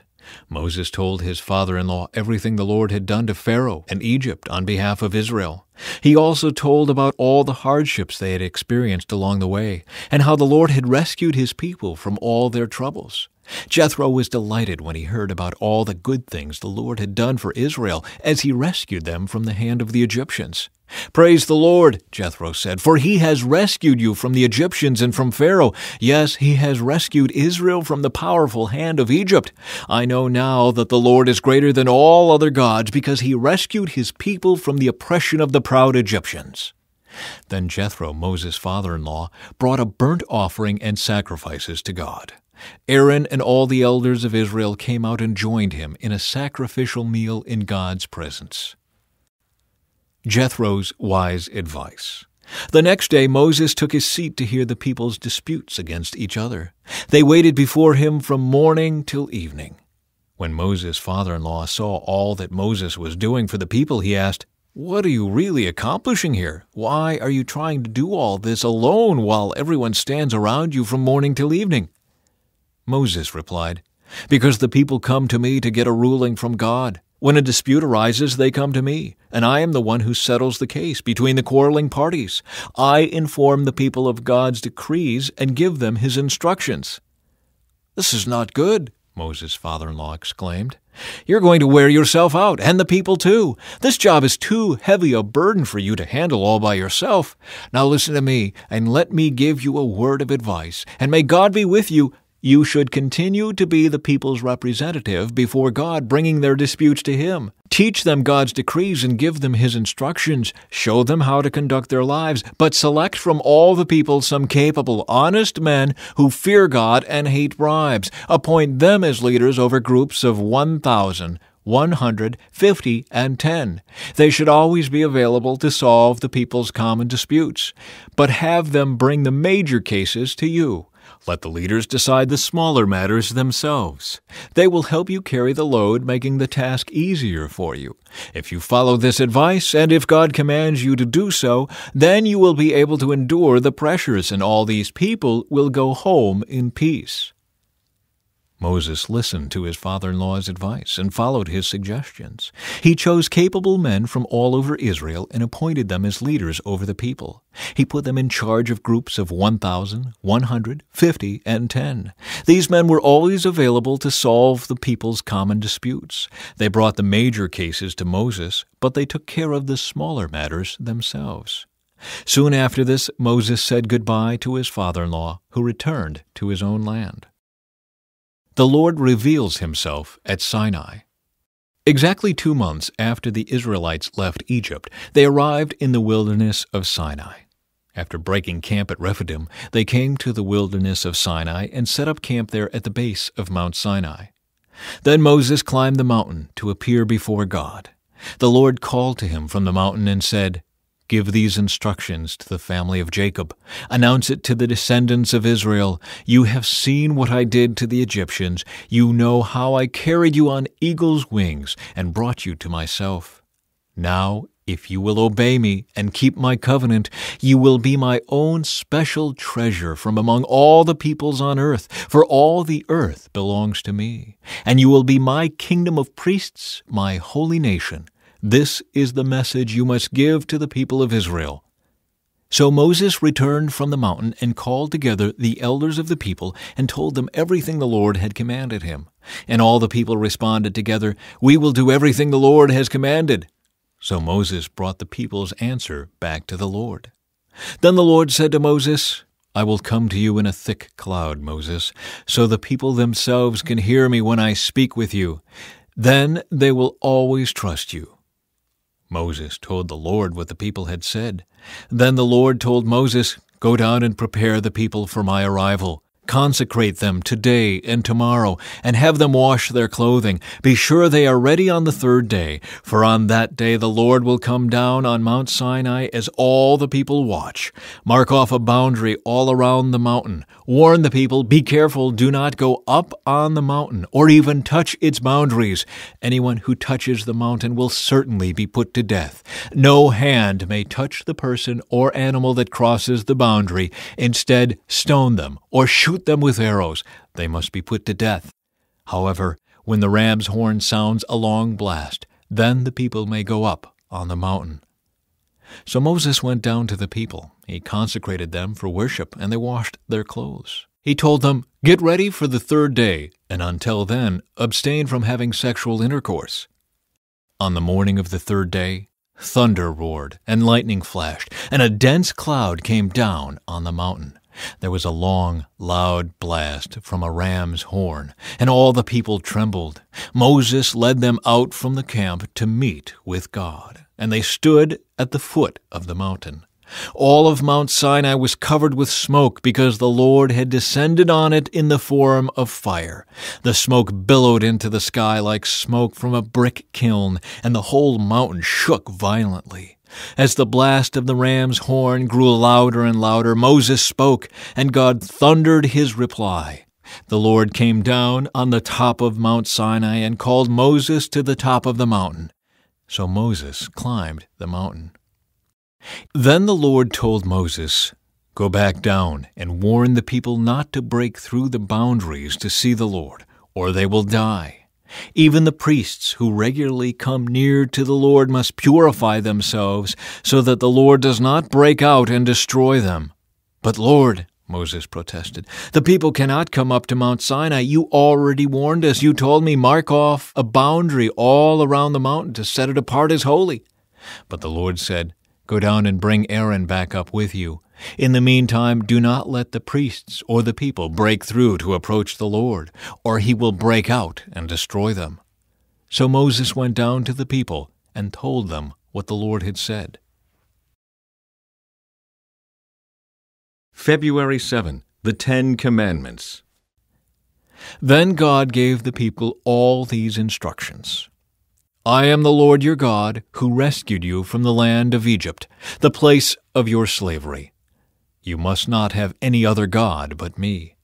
Moses told his father-in-law everything the Lord had done to Pharaoh and Egypt on behalf of Israel. He also told about all the hardships they had experienced along the way, and how the Lord had rescued his people from all their troubles. Jethro was delighted when he heard about all the good things the Lord had done for Israel as he rescued them from the hand of the Egyptians. "Praise the Lord," Jethro said, "for he has rescued you from the Egyptians and from Pharaoh. Yes, he has rescued Israel from the powerful hand of Egypt. I know now that the Lord is greater than all other gods because he rescued his people from the oppression of the proud Egyptians." Then Jethro, Moses' father-in-law, brought a burnt offering and sacrifices to God. Aaron and all the elders of Israel came out and joined him in a sacrificial meal in God's presence. Jethro's wise advice. The next day Moses took his seat to hear the people's disputes against each other. They waited before him from morning till evening. When Moses' father-in-law saw all that Moses was doing for the people, he asked, "What are you really accomplishing here? Why are you trying to do all this alone while everyone stands around you from morning till evening?" Moses replied, "Because the people come to me to get a ruling from God. When a dispute arises, they come to me, and I am the one who settles the case between the quarreling parties. I inform the people of God's decrees and give them his instructions." "This is not good," Moses' father-in-law exclaimed. "You're going to wear yourself out, and the people too. This job is too heavy a burden for you to handle all by yourself. Now listen to me, and let me give you a word of advice, and may God be with you. You should continue to be the people's representative before God, bringing their disputes to him. Teach them God's decrees and give them his instructions. Show them how to conduct their lives, but select from all the people some capable, honest men who fear God and hate bribes. Appoint them as leaders over groups of 1,000 100, 50, and 10. They should always be available to solve the people's common disputes, but have them bring the major cases to you. Let the leaders decide the smaller matters themselves. They will help you carry the load, making the task easier for you. If you follow this advice, and if God commands you to do so, then you will be able to endure the pressures, and all these people will go home in peace. Moses listened to his father-in-law's advice and followed his suggestions. He chose capable men from all over Israel and appointed them as leaders over the people. He put them in charge of groups of 1,000, 100, 50, and 10. These men were always available to solve the people's common disputes. They brought the major cases to Moses, but they took care of the smaller matters themselves. Soon after this, Moses said goodbye to his father-in-law, who returned to his own land. The Lord reveals himself at Sinai. Exactly 2 months after the Israelites left Egypt, they arrived in the wilderness of Sinai. After breaking camp at Rephidim, they came to the wilderness of Sinai and set up camp there at the base of Mount Sinai. Then Moses climbed the mountain to appear before God. The Lord called to him from the mountain and said, "Give these instructions to the family of Jacob. Announce it to the descendants of Israel. You have seen what I did to the Egyptians. You know how I carried you on eagle's wings and brought you to myself. Now, if you will obey me and keep my covenant, you will be my own special treasure from among all the peoples on earth, for all the earth belongs to me. And you will be my kingdom of priests, my holy nation. This is the message you must give to the people of Israel." So Moses returned from the mountain and called together the elders of the people and told them everything the Lord had commanded him. And all the people responded together, "We will do everything the Lord has commanded." So Moses brought the people's answer back to the Lord. Then the Lord said to Moses, "I will come to you in a thick cloud, Moses, so the people themselves can hear me when I speak with you. Then they will always trust you." Moses told the Lord what the people had said. Then the Lord told Moses, "Go down and prepare the people for my arrival. Consecrate them today and tomorrow, and have them wash their clothing. Be sure they are ready on the 3rd day, for on that day the Lord will come down on Mount Sinai as all the people watch. Mark off a boundary all around the mountain. Warn the people, be careful, do not go up on the mountain, or even touch its boundaries. Anyone who touches the mountain will certainly be put to death. No hand may touch the person or animal that crosses the boundary. Instead, stone them or shoot them with arrows. They must be put to death. However, when the ram's horn sounds a long blast, then the people may go up on the mountain." So Moses went down to the people. He consecrated them for worship, and they washed their clothes. He told them, "Get ready for the 3rd day, and until then, abstain from having sexual intercourse." On the morning of the 3rd day, thunder roared, and lightning flashed, and a dense cloud came down on the mountain. There was a long, loud blast from a ram's horn, and all the people trembled. Moses led them out from the camp to meet with God, and they stood at the foot of the mountain. All of Mount Sinai was covered with smoke because the Lord had descended on it in the form of fire. The smoke billowed into the sky like smoke from a brick kiln, and the whole mountain shook violently. As the blast of the ram's horn grew louder and louder, Moses spoke, and God thundered his reply. The Lord came down on the top of Mount Sinai and called Moses to the top of the mountain. So Moses climbed the mountain. Then the Lord told Moses, "Go back down and warn the people not to break through the boundaries to see the Lord, or they will die. Even the priests who regularly come near to the Lord must purify themselves so that the Lord does not break out and destroy them." "But Lord," Moses protested, "the people cannot come up to Mount Sinai. You already warned us. You told me mark off a boundary all around the mountain to set it apart as holy." But the Lord said, "Go down and bring Aaron back up with you. In the meantime, do not let the priests or the people break through to approach the Lord, or he will break out and destroy them." So Moses went down to the people and told them what the Lord had said. February 7, the 10 Commandments. Then God gave the people all these instructions. I am the Lord your God, who rescued you from the land of Egypt, the place of your slavery. You must not have any other god but me.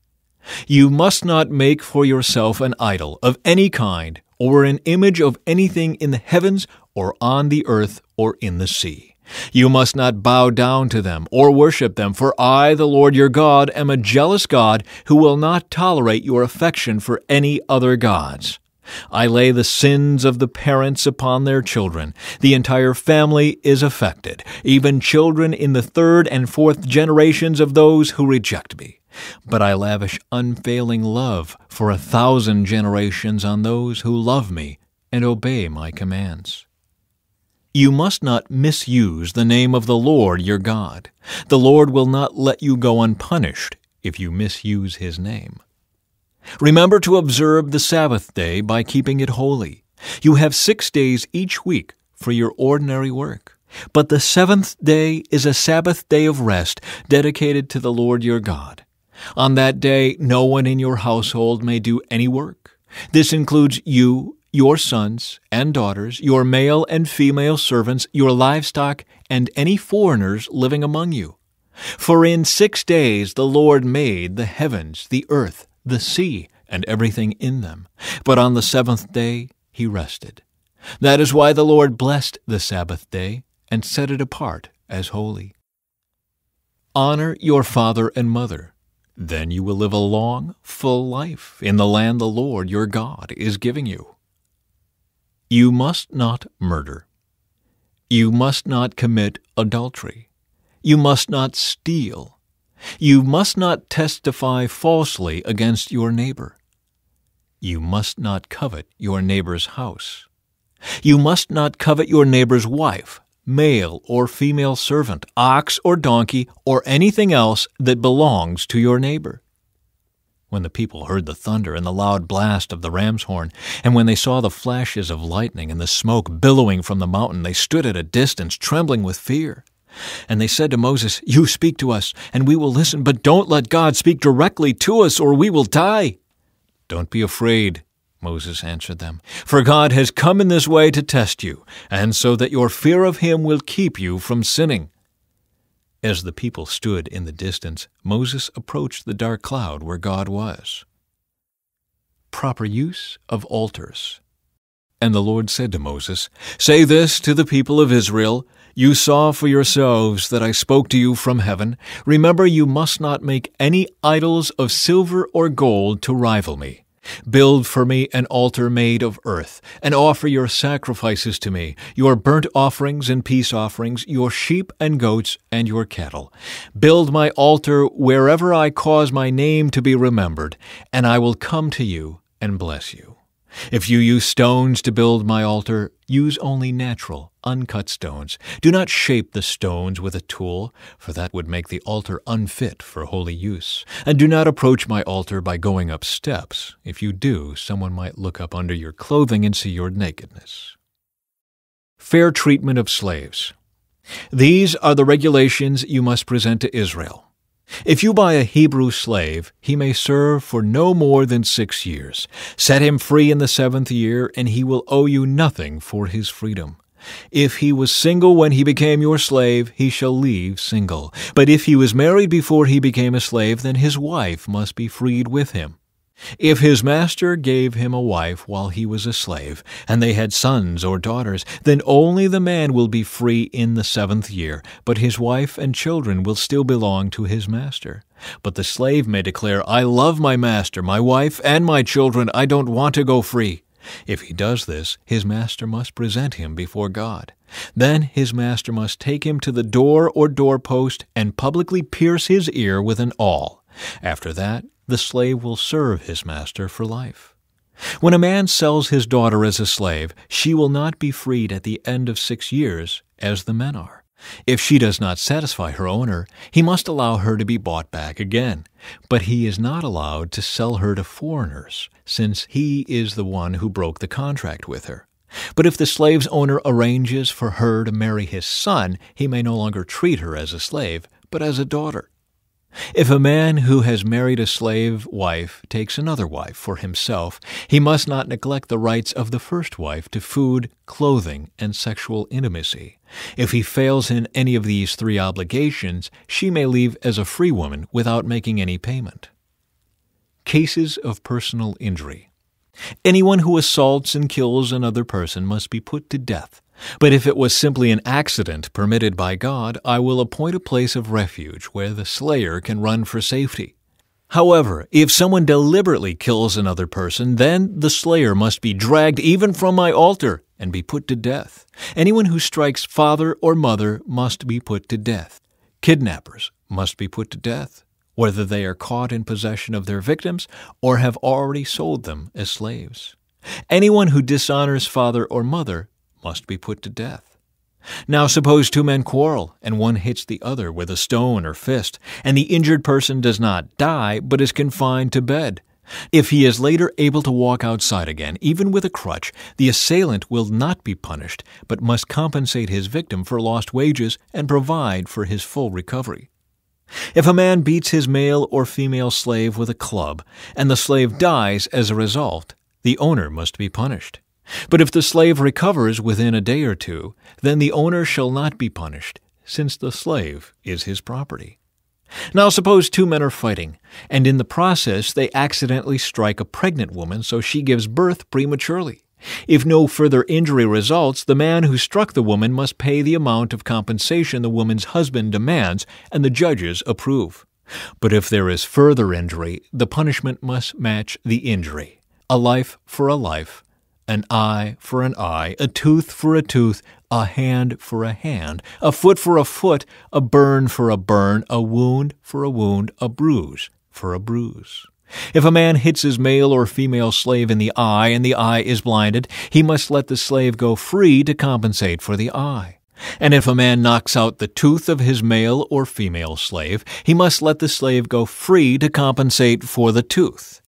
You must not make for yourself an idol of any kind, or an image of anything in the heavens, or on the earth, or in the sea. You must not bow down to them or worship them, for I, the Lord your God, am a jealous God who will not tolerate your affection for any other gods. I lay the sins of the parents upon their children. The entire family is affected, even children in the third and fourth generations of those who reject me. But I lavish unfailing love for 1,000 generations on those who love me and obey my commands. You must not misuse the name of the Lord your God. The Lord will not let you go unpunished if you misuse his name. Remember to observe the Sabbath day by keeping it holy. You have 6 days each week for your ordinary work, but the seventh day is a Sabbath day of rest dedicated to the Lord your God. On that day, no one in your household may do any work. This includes you, your sons and daughters, your male and female servants, your livestock, and any foreigners living among you. For in 6 days the Lord made the heavens, the earth, the sea, and everything in them. But on the seventh day he rested. That is why the Lord blessed the Sabbath day and set it apart as holy. Honor your father and mother. Then you will live a long, full life in the land the Lord your God is giving you. You must not murder. You must not commit adultery. You must not steal. You must not testify falsely against your neighbor. You must not covet your neighbor's house. You must not covet your neighbor's wife, male or female servant, ox or donkey, or anything else that belongs to your neighbor. When the people heard the thunder and the loud blast of the ram's horn, and when they saw the flashes of lightning and the smoke billowing from the mountain, they stood at a distance, trembling with fear. And they said to Moses, "You speak to us, and we will listen, but don't let God speak directly to us, or we will die." "Don't be afraid," Moses answered them, "for God has come in this way to test you, and so that your fear of him will keep you from sinning." As the people stood in the distance, Moses approached the dark cloud where God was. Proper use of altars. And the Lord said to Moses, "Say this to the people of Israel, You saw for yourselves that I spoke to you from heaven. Remember, you must not make any idols of silver or gold to rival me. Build for me an altar made of earth, and offer your sacrifices to me, your burnt offerings and peace offerings, your sheep and goats, and your cattle. Build my altar wherever I cause my name to be remembered, and I will come to you and bless you. If you use stones to build my altar, use only natural, uncut stones. Do not shape the stones with a tool, for that would make the altar unfit for holy use. And do not approach my altar by going up steps. If you do, someone might look up under your clothing and see your nakedness. Fair treatment of slaves. These are the regulations you must present to Israel. If you buy a Hebrew slave, he may serve for no more than 6 years. Set him free in the 7th year, and he will owe you nothing for his freedom. If he was single when he became your slave, he shall leave single. But if he was married before he became a slave, then his wife must be freed with him. If his master gave him a wife while he was a slave, and they had sons or daughters, then only the man will be free in the 7th year, but his wife and children will still belong to his master. But the slave may declare, I love my master, my wife, and my children. I don't want to go free. If he does this, his master must present him before God. Then his master must take him to the door or doorpost and publicly pierce his ear with an awl. After that, the slave will serve his master for life. When a man sells his daughter as a slave, she will not be freed at the end of 6 years, as the men are. If she does not satisfy her owner, he must allow her to be bought back again. But he is not allowed to sell her to foreigners, since he is the one who broke the contract with her. But if the slave's owner arranges for her to marry his son, he may no longer treat her as a slave, but as a daughter. If a man who has married a slave wife takes another wife for himself, he must not neglect the rights of the first wife to food, clothing, and sexual intimacy. If he fails in any of these three obligations, she may leave as a free woman without making any payment. Cases of personal injury. Anyone who assaults and kills another person must be put to death. But if it was simply an accident permitted by God, I will appoint a place of refuge where the slayer can run for safety. However, if someone deliberately kills another person, then the slayer must be dragged even from my altar and be put to death. Anyone who strikes father or mother must be put to death. Kidnappers must be put to death, whether they are caught in possession of their victims or have already sold them as slaves. Anyone who dishonors father or mother must be put to death. Now suppose two men quarrel, and one hits the other with a stone or fist, and the injured person does not die, but is confined to bed. If he is later able to walk outside again, even with a crutch, the assailant will not be punished, but must compensate his victim for lost wages and provide for his full recovery. If a man beats his male or female slave with a club, and the slave dies as a result, the owner must be punished. But if the slave recovers within a day or two, then the owner shall not be punished, since the slave is his property. Now suppose two men are fighting, and in the process they accidentally strike a pregnant woman so she gives birth prematurely. If no further injury results, the man who struck the woman must pay the amount of compensation the woman's husband demands and the judges approve. But if there is further injury, the punishment must match the injury. A life for a life, an eye for an eye, a tooth for a tooth, a hand for a hand, a foot for a foot, a burn for a burn, a wound for a wound, a bruise for a bruise. If a man hits his male or female slave in the eye and the eye is blinded, he must let the slave go free to compensate for the eye. And if a man knocks out the tooth of his male or female slave, he must let the slave go free to compensate for the tooth.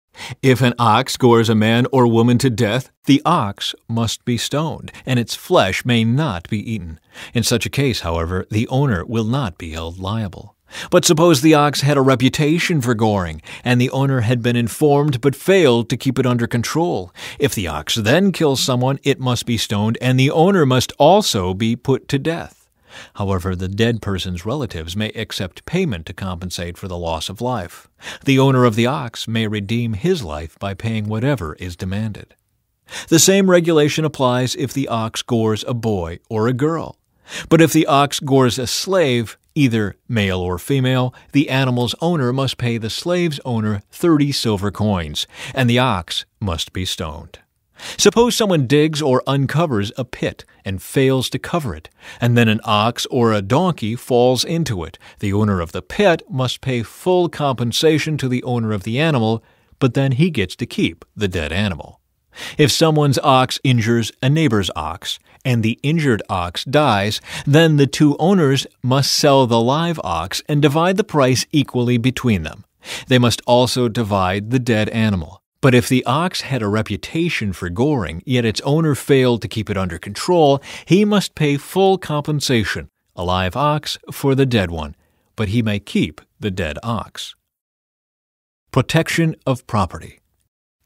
If an ox gores a man or woman to death, the ox must be stoned, and its flesh may not be eaten. In such a case, however, the owner will not be held liable. But suppose the ox had a reputation for goring, and the owner had been informed but failed to keep it under control. If the ox then kills someone, it must be stoned, and the owner must also be put to death. However, the dead person's relatives may accept payment to compensate for the loss of life. The owner of the ox may redeem his life by paying whatever is demanded. The same regulation applies if the ox gores a boy or a girl. But if the ox gores a slave, either male or female, the animal's owner must pay the slave's owner 30 silver coins, and the ox must be stoned. Suppose someone digs or uncovers a pit and fails to cover it, and then an ox or a donkey falls into it. The owner of the pit must pay full compensation to the owner of the animal, but then he gets to keep the dead animal. If someone's ox injures a neighbor's ox, and the injured ox dies, then the two owners must sell the live ox and divide the price equally between them. They must also divide the dead animal. But if the ox had a reputation for goring, yet its owner failed to keep it under control, he must pay full compensation, a live ox for the dead one, but he may keep the dead ox. Protection of property.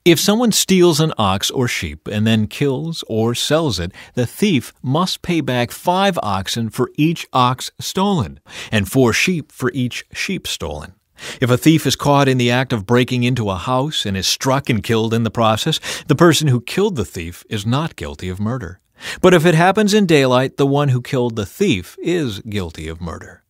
If someone steals an ox or sheep and then kills or sells it, the thief must pay back 5 oxen for each ox stolen, and 4 sheep for each sheep stolen. If a thief is caught in the act of breaking into a house and is struck and killed in the process, the person who killed the thief is not guilty of murder. But if it happens in daylight, the one who killed the thief is guilty of murder.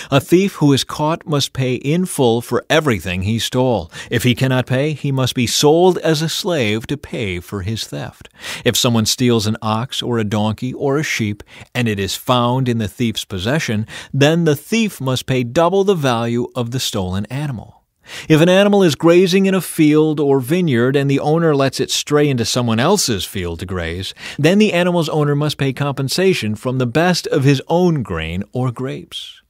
A thief who is caught must pay in full for everything he stole. If he cannot pay, he must be sold as a slave to pay for his theft. If someone steals an ox or a donkey or a sheep, and it is found in the thief's possession, then the thief must pay double the value of the stolen animal. If an animal is grazing in a field or vineyard and the owner lets it stray into someone else's field to graze, then the animal's owner must pay compensation from the best of his own grain or grapes.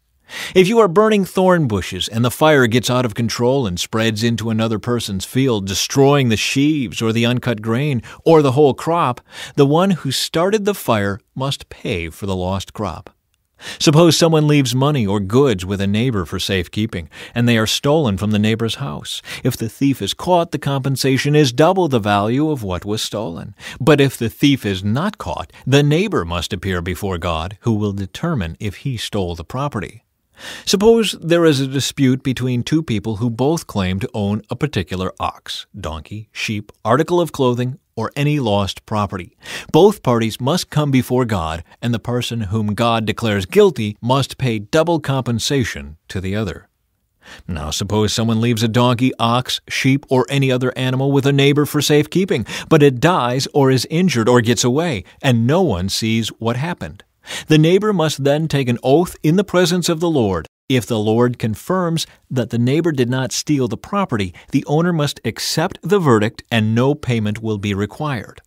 If you are burning thorn bushes and the fire gets out of control and spreads into another person's field, destroying the sheaves or the uncut grain or the whole crop, the one who started the fire must pay for the lost crop. Suppose someone leaves money or goods with a neighbor for safekeeping, and they are stolen from the neighbor's house. If the thief is caught, the compensation is double the value of what was stolen. But if the thief is not caught, the neighbor must appear before God, who will determine if he stole the property. Suppose there is a dispute between two people who both claim to own a particular ox, donkey, sheep, article of clothing, or any lost property. Both parties must come before God, and the person whom God declares guilty must pay double compensation to the other. Now suppose someone leaves a donkey, ox, sheep, or any other animal with a neighbor for safekeeping, but it dies or is injured or gets away, and no one sees what happened. The neighbor must then take an oath in the presence of the Lord. If the Lord confirms that the neighbor did not steal the property, the owner must accept the verdict and no payment will be required.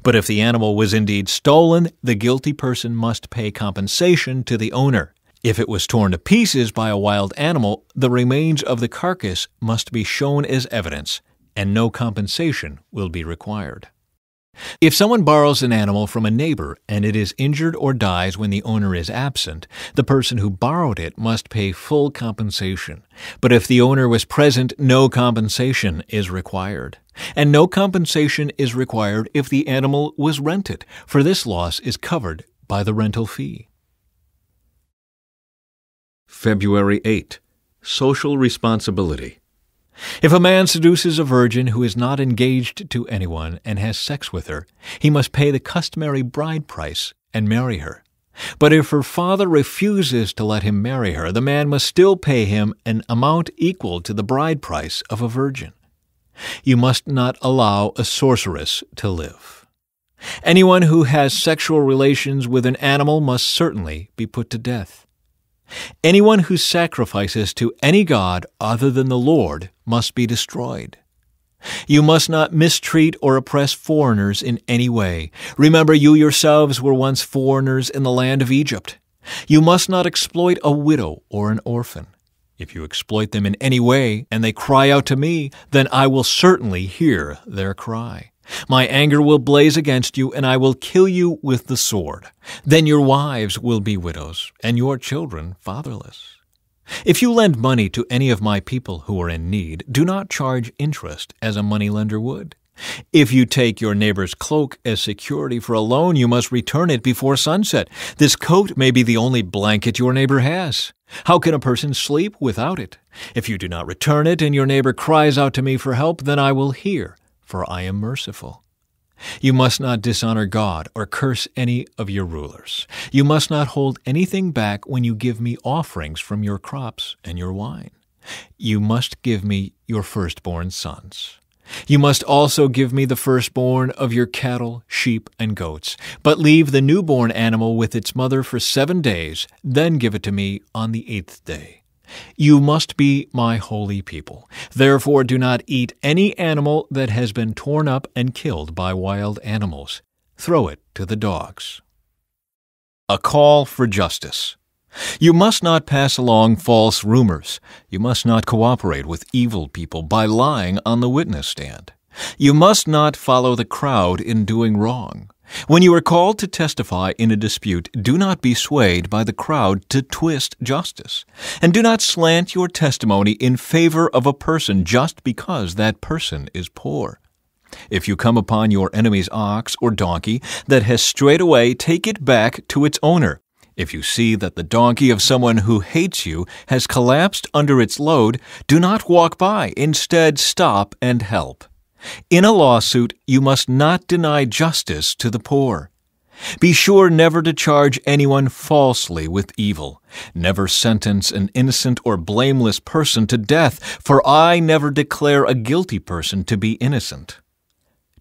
But if the animal was indeed stolen, the guilty person must pay compensation to the owner. If it was torn to pieces by a wild animal, the remains of the carcass must be shown as evidence, and no compensation will be required. If someone borrows an animal from a neighbor and it is injured or dies when the owner is absent, the person who borrowed it must pay full compensation. But if the owner was present, no compensation is required. And no compensation is required if the animal was rented, for this loss is covered by the rental fee. February 8. Social responsibility. If a man seduces a virgin who is not engaged to anyone and has sex with her, he must pay the customary bride price and marry her. But if her father refuses to let him marry her, the man must still pay him an amount equal to the bride price of a virgin. You must not allow a sorceress to live. Anyone who has sexual relations with an animal must certainly be put to death. Anyone who sacrifices to any god other than the Lord must be destroyed. You must not mistreat or oppress foreigners in any way. Remember, you yourselves were once foreigners in the land of Egypt. You must not exploit a widow or an orphan. If you exploit them in any way and they cry out to me, then I will certainly hear their cry. My anger will blaze against you, and I will kill you with the sword. Then your wives will be widows, and your children fatherless. If you lend money to any of my people who are in need, do not charge interest as a moneylender would. If you take your neighbor's cloak as security for a loan, you must return it before sunset. This coat may be the only blanket your neighbor has. How can a person sleep without it? If you do not return it and your neighbor cries out to me for help, then I will hear, for I am merciful. You must not dishonor God or curse any of your rulers. You must not hold anything back when you give me offerings from your crops and your wine. You must give me your firstborn sons. You must also give me the firstborn of your cattle, sheep, and goats, but leave the newborn animal with its mother for 7 days, then give it to me on the 8th day. You must be my holy people. Therefore do not eat any animal that has been torn up and killed by wild animals. Throw it to the dogs. A call for justice. You must not pass along false rumors. You must not cooperate with evil people by lying on the witness stand. You must not follow the crowd in doing wrong. When you are called to testify in a dispute, do not be swayed by the crowd to twist justice. And do not slant your testimony in favor of a person just because that person is poor. If you come upon your enemy's ox or donkey that has strayed away, take it back to its owner. If you see that the donkey of someone who hates you has collapsed under its load, do not walk by. Instead, stop and help. In a lawsuit, you must not deny justice to the poor. Be sure never to charge anyone falsely with evil. Never sentence an innocent or blameless person to death, for I never declare a guilty person to be innocent.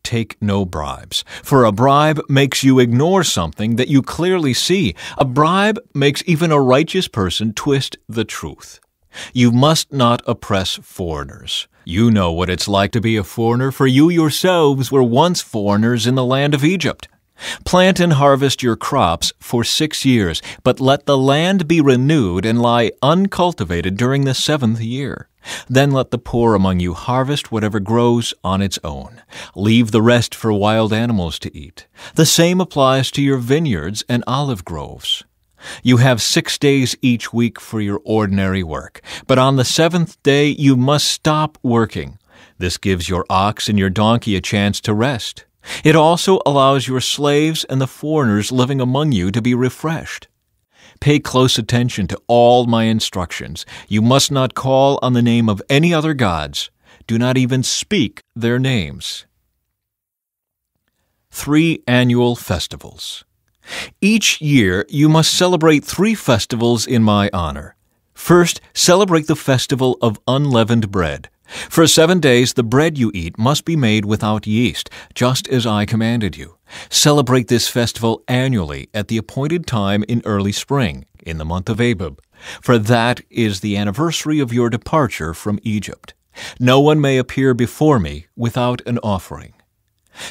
Take no bribes, for a bribe makes you ignore something that you clearly see. A bribe makes even a righteous person twist the truth. You must not oppress foreigners. You know what it's like to be a foreigner, for you yourselves were once foreigners in the land of Egypt. Plant and harvest your crops for 6 years, but let the land be renewed and lie uncultivated during the 7th year. Then let the poor among you harvest whatever grows on its own. Leave the rest for wild animals to eat. The same applies to your vineyards and olive groves. You have 6 days each week for your ordinary work, but on the 7th day you must stop working. This gives your ox and your donkey a chance to rest. It also allows your slaves and the foreigners living among you to be refreshed. Pay close attention to all my instructions. You must not call on the name of any other gods. Do not even speak their names. 3 annual festivals. Each year you must celebrate 3 festivals in my honor. First, celebrate the festival of unleavened bread. For 7 days the bread you eat must be made without yeast, just as I commanded you. Celebrate this festival annually at the appointed time in early spring, in the month of Abib, for that is the anniversary of your departure from Egypt. No one may appear before me without an offering.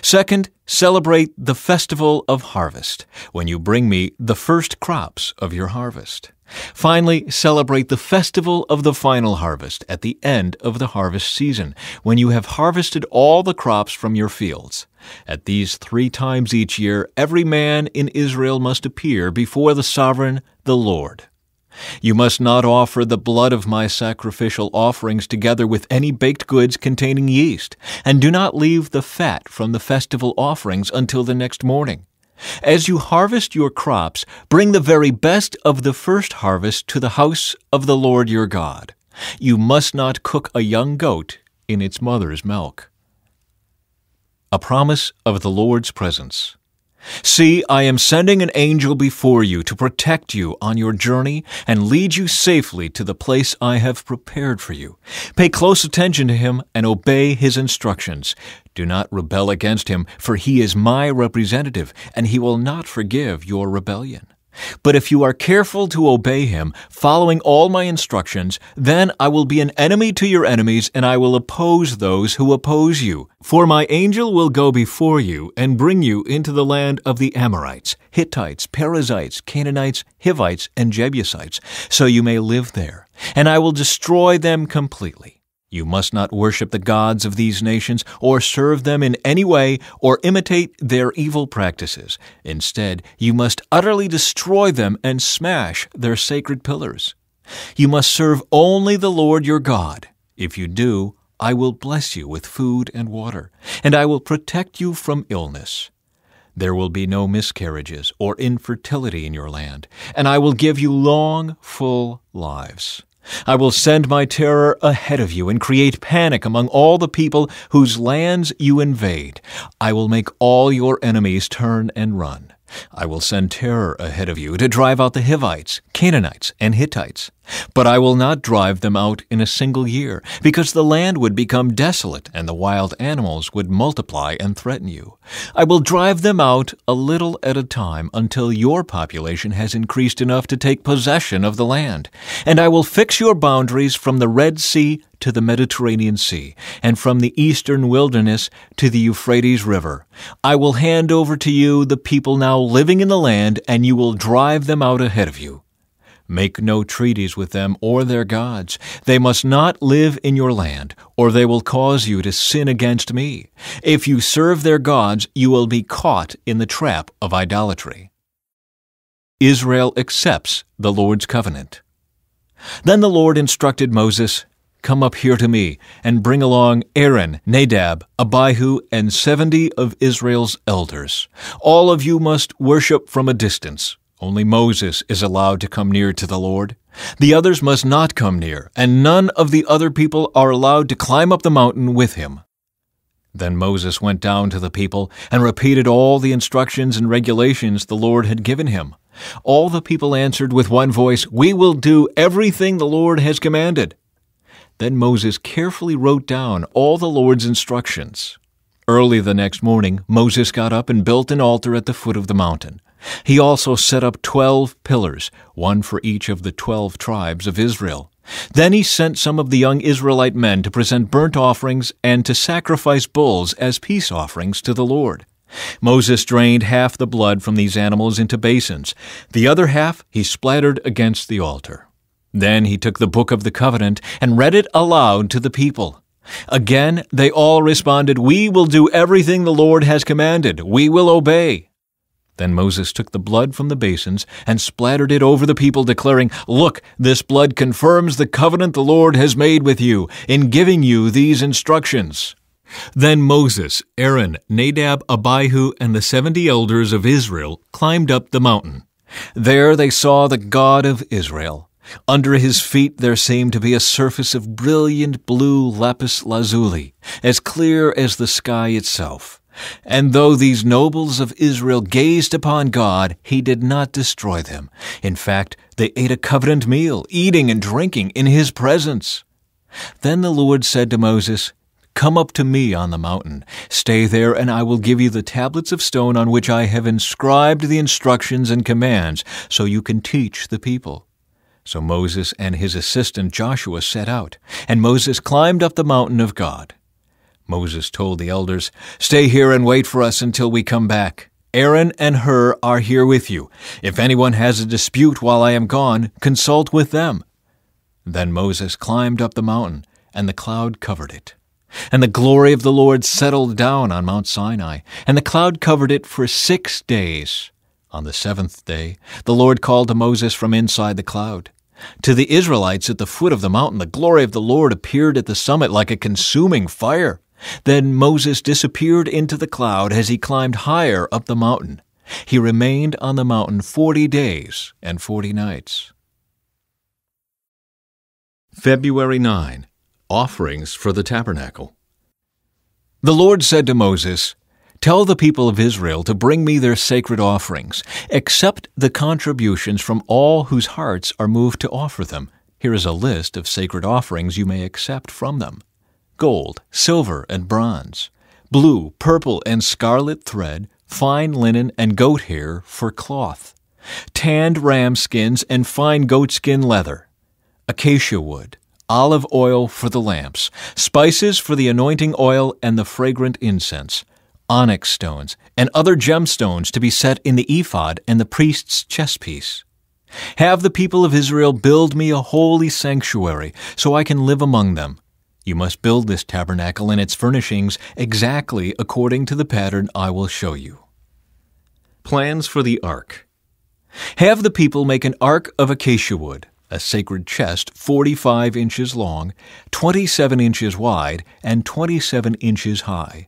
Second, celebrate the festival of harvest, when you bring me the first crops of your harvest. Finally, celebrate the festival of the final harvest at the end of the harvest season, when you have harvested all the crops from your fields. At these 3 times each year, every man in Israel must appear before the sovereign, the Lord. You must not offer the blood of my sacrificial offerings together with any baked goods containing yeast, and do not leave the fat from the festival offerings until the next morning. As you harvest your crops, bring the very best of the first harvest to the house of the Lord your God. You must not cook a young goat in its mother's milk. A promise of the Lord's presence. See, I am sending an angel before you to protect you on your journey and lead you safely to the place I have prepared for you. Pay close attention to him and obey his instructions. Do not rebel against him, for he is my representative, and he will not forgive your rebellion. But if you are careful to obey him, following all my instructions, then I will be an enemy to your enemies, and I will oppose those who oppose you. For my angel will go before you and bring you into the land of the Amorites, Hittites, Perizzites, Canaanites, Hivites, and Jebusites, so you may live there, and I will destroy them completely. You must not worship the gods of these nations or serve them in any way or imitate their evil practices. Instead, you must utterly destroy them and smash their sacred pillars. You must serve only the Lord your God. If you do, I will bless you with food and water, and I will protect you from illness. There will be no miscarriages or infertility in your land, and I will give you long, full lives. I will send my terror ahead of you and create panic among all the people whose lands you invade. I will make all your enemies turn and run. I will send terror ahead of you to drive out the Hivites, Canaanites, and Hittites. But I will not drive them out in a single year, because the land would become desolate and the wild animals would multiply and threaten you. I will drive them out a little at a time until your population has increased enough to take possession of the land. And I will fix your boundaries from the Red Sea to the Mediterranean Sea, and from the eastern wilderness to the Euphrates River. I will hand over to you the people now living in the land, and you will drive them out ahead of you. Make no treaties with them or their gods. They must not live in your land, or they will cause you to sin against me. If you serve their gods, you will be caught in the trap of idolatry. Israel accepts the Lord's covenant. Then the Lord instructed Moses, "Come up here to me, and bring along Aaron, Nadab, Abihu, and 70 of Israel's elders. All of you must worship from a distance. Only Moses is allowed to come near to the Lord. The others must not come near, and none of the other people are allowed to climb up the mountain with him." Then Moses went down to the people and repeated all the instructions and regulations the Lord had given him. All the people answered with one voice, "We will do everything the Lord has commanded." Then Moses carefully wrote down all the Lord's instructions. Early the next morning, Moses got up and built an altar at the foot of the mountain. He also set up 12 pillars, one for each of the 12 tribes of Israel. Then he sent some of the young Israelite men to present burnt offerings and to sacrifice bulls as peace offerings to the Lord. Moses drained half the blood from these animals into basins. The other half he splattered against the altar. Then he took the book of the covenant and read it aloud to the people. Again, they all responded, "We will do everything the Lord has commanded. We will obey." Then Moses took the blood from the basins and splattered it over the people, declaring, "Look, this blood confirms the covenant the Lord has made with you in giving you these instructions." Then Moses, Aaron, Nadab, Abihu, and the 70 elders of Israel climbed up the mountain. There they saw the God of Israel. Under his feet there seemed to be a surface of brilliant blue lapis lazuli, as clear as the sky itself. And though these nobles of Israel gazed upon God, he did not destroy them. In fact, they ate a covenant meal, eating and drinking in his presence. Then the Lord said to Moses, "Come up to me on the mountain. Stay there, and I will give you the tablets of stone on which I have inscribed the instructions and commands, so you can teach the people." So Moses and his assistant Joshua set out, and Moses climbed up the mountain of God. Moses told the elders, "Stay here and wait for us until we come back. Aaron and Hur are here with you. If anyone has a dispute while I am gone, consult with them." Then Moses climbed up the mountain, and the cloud covered it. And the glory of the Lord settled down on Mount Sinai, and the cloud covered it for 6 days. On the 7th day, the Lord called to Moses from inside the cloud. To the Israelites at the foot of the mountain, the glory of the Lord appeared at the summit like a consuming fire. Then Moses disappeared into the cloud as he climbed higher up the mountain. He remained on the mountain 40 days and 40 nights. February 9. Offerings for the tabernacle. The Lord said to Moses, "Tell the people of Israel to bring me their sacred offerings. Accept the contributions from all whose hearts are moved to offer them. Here is a list of sacred offerings you may accept from them: gold, silver, and bronze, blue, purple, and scarlet thread, fine linen and goat hair for cloth, tanned ram skins and fine goatskin leather, acacia wood, olive oil for the lamps, spices for the anointing oil and the fragrant incense, onyx stones, and other gemstones to be set in the ephod and the priest's chestpiece. Have the people of Israel build me a holy sanctuary so I can live among them. You must build this tabernacle and its furnishings exactly according to the pattern I will show you." Plans for the ark. Have the people make an ark of acacia wood, a sacred chest 45 inches long, 27 inches wide, and 27 inches high.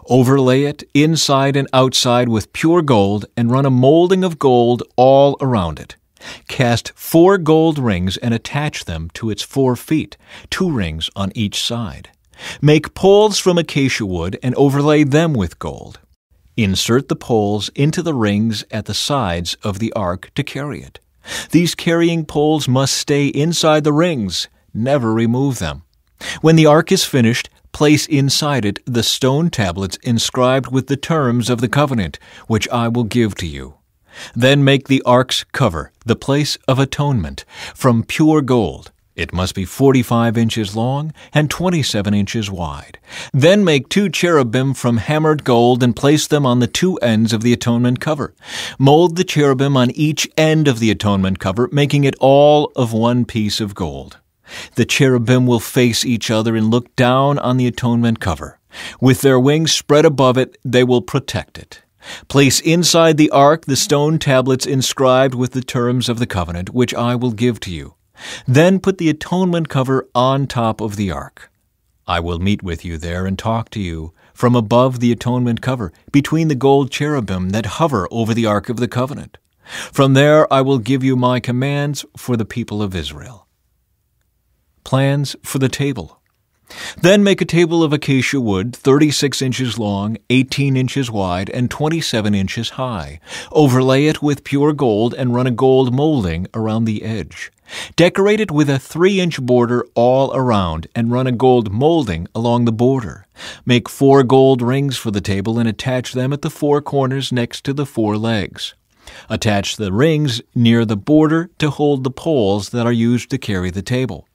Overlay it inside and outside with pure gold and run a molding of gold all around it. Cast 4 gold rings and attach them to its 4 feet, 2 rings on each side. Make poles from acacia wood and overlay them with gold. Insert the poles into the rings at the sides of the ark to carry it. These carrying poles must stay inside the rings. Never remove them. When the ark is finished, place inside it the stone tablets inscribed with the terms of the covenant, which I will give to you. Then make the ark's cover, the place of atonement, from pure gold. It must be 45 inches long and 27 inches wide. Then make 2 cherubim from hammered gold and place them on the 2 ends of the atonement cover. Mold the cherubim on each end of the atonement cover, making it all of 1 piece of gold. The cherubim will face each other and look down on the atonement cover. With their wings spread above it, they will protect it. Place inside the ark the stone tablets inscribed with the terms of the covenant, which I will give to you. Then put the atonement cover on top of the ark. I will meet with you there and talk to you from above the atonement cover, between the gold cherubim that hover over the ark of the covenant. From there I will give you my commands for the people of Israel. Plans for the table. Then make a table of acacia wood, 36 inches long, 18 inches wide, and 27 inches high. Overlay it with pure gold and run a gold molding around the edge. Decorate it with a 3-inch border all around and run a gold molding along the border. Make 4 gold rings for the table and attach them at the 4 corners next to the 4 legs. Attach the rings near the border to hold the poles that are used to carry the table.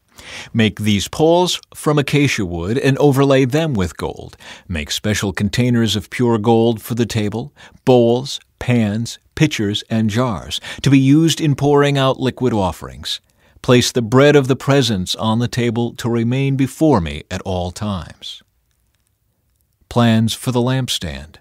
Make these poles from acacia wood and overlay them with gold. Make special containers of pure gold for the table, bowls, pans, pitchers, and jars, to be used in pouring out liquid offerings. Place the bread of the presence on the table to remain before me at all times. Plans for the lampstand.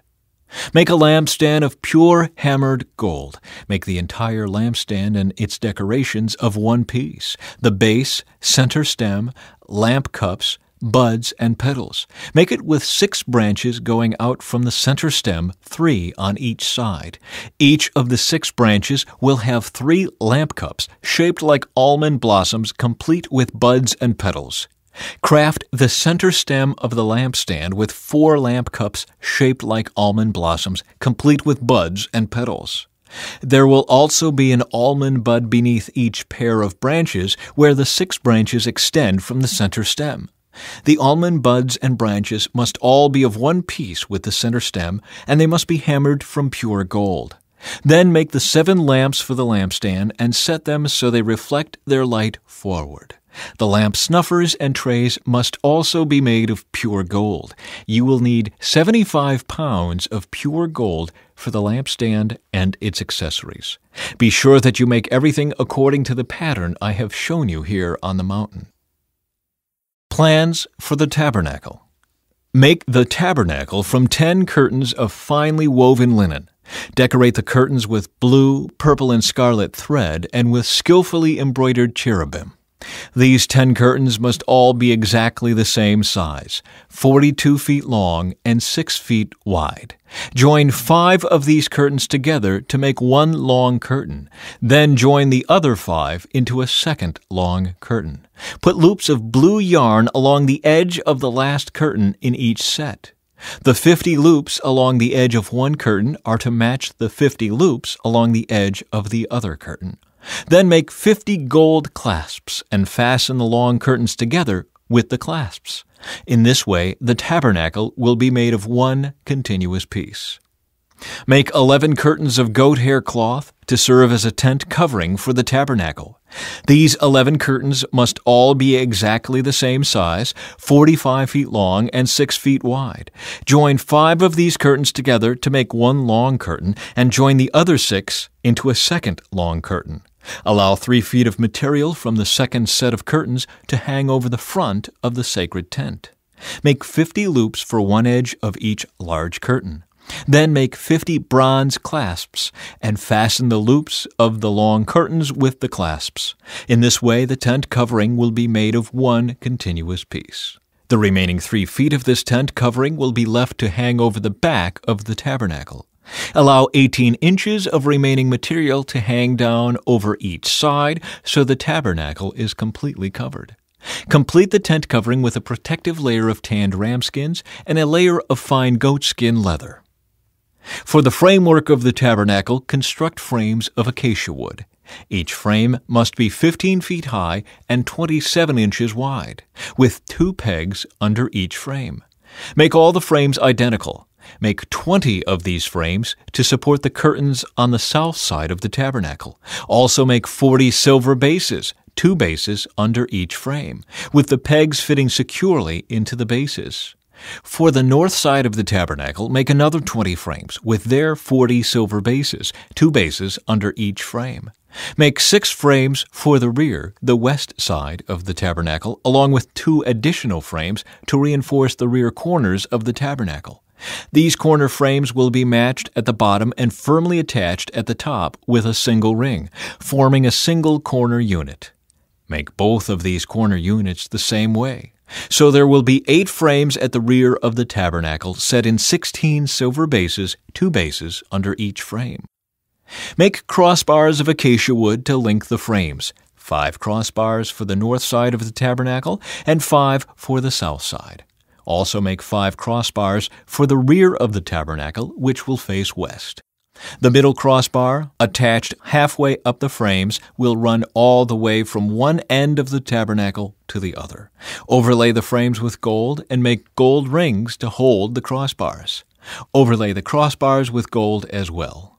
Make a lampstand of pure hammered gold. Make the entire lampstand and its decorations of one piece, the base, center stem, lamp cups, buds, and petals. Make it with 6 branches going out from the center stem, 3 on each side. Each of the 6 branches will have 3 lamp cups shaped like almond blossoms, complete with buds and petals. Craft the center stem of the lampstand with 4 lamp cups shaped like almond blossoms, complete with buds and petals. There will also be an almond bud beneath each pair of branches where the 6 branches extend from the center stem. The almond buds and branches must all be of one piece with the center stem, and they must be hammered from pure gold. Then make the 7 lamps for the lampstand and set them so they reflect their light forward. The lamp snuffers and trays must also be made of pure gold. You will need 75 pounds of pure gold for the lampstand and its accessories. Be sure that you make everything according to the pattern I have shown you here on the mountain. Plans for the tabernacle. Make the tabernacle from 10 curtains of finely woven linen. Decorate the curtains with blue, purple, and scarlet thread and with skillfully embroidered cherubim. These 10 curtains must all be exactly the same size, 42 feet long and 6 feet wide. Join 5 of these curtains together to make one long curtain. Then join the other 5 into a second long curtain. Put loops of blue yarn along the edge of the last curtain in each set. The 50 loops along the edge of one curtain are to match the 50 loops along the edge of the other curtain. Then make 50 gold clasps and fasten the long curtains together with the clasps. In this way, the tabernacle will be made of one continuous piece. Make 11 curtains of goat hair cloth to serve as a tent covering for the tabernacle. These 11 curtains must all be exactly the same size, 45 feet long and 6 feet wide. Join 5 of these curtains together to make one long curtain, and join the other 6 into a second long curtain. Allow 3 feet of material from the second set of curtains to hang over the front of the sacred tent. Make 50 loops for one edge of each large curtain. Then make 50 bronze clasps and fasten the loops of the long curtains with the clasps. In this way, the tent covering will be made of one continuous piece. The remaining 3 feet of this tent covering will be left to hang over the back of the tabernacle. Allow 18 inches of remaining material to hang down over each side so the tabernacle is completely covered. Complete the tent covering with a protective layer of tanned ram skins and a layer of fine goat skin leather. For the framework of the tabernacle, construct frames of acacia wood. Each frame must be 15 feet high and 27 inches wide, with 2 pegs under each frame. Make all the frames identical. Make 20 of these frames to support the curtains on the south side of the tabernacle. Also make 40 silver bases, 2 bases under each frame, with the pegs fitting securely into the bases. For the north side of the tabernacle, make another 20 frames with their 40 silver bases, 2 bases under each frame. Make 6 frames for the rear, the west side of the tabernacle, along with 2 additional frames to reinforce the rear corners of the tabernacle. These corner frames will be matched at the bottom and firmly attached at the top with a single ring, forming a single corner unit. Make both of these corner units the same way. So there will be 8 frames at the rear of the tabernacle set in 16 silver bases, 2 bases under each frame. Make crossbars of acacia wood to link the frames, 5 crossbars for the north side of the tabernacle and 5 for the south side. Also make 5 crossbars for the rear of the tabernacle, which will face west. The middle crossbar, attached halfway up the frames, will run all the way from one end of the tabernacle to the other. Overlay the frames with gold and make gold rings to hold the crossbars. Overlay the crossbars with gold as well.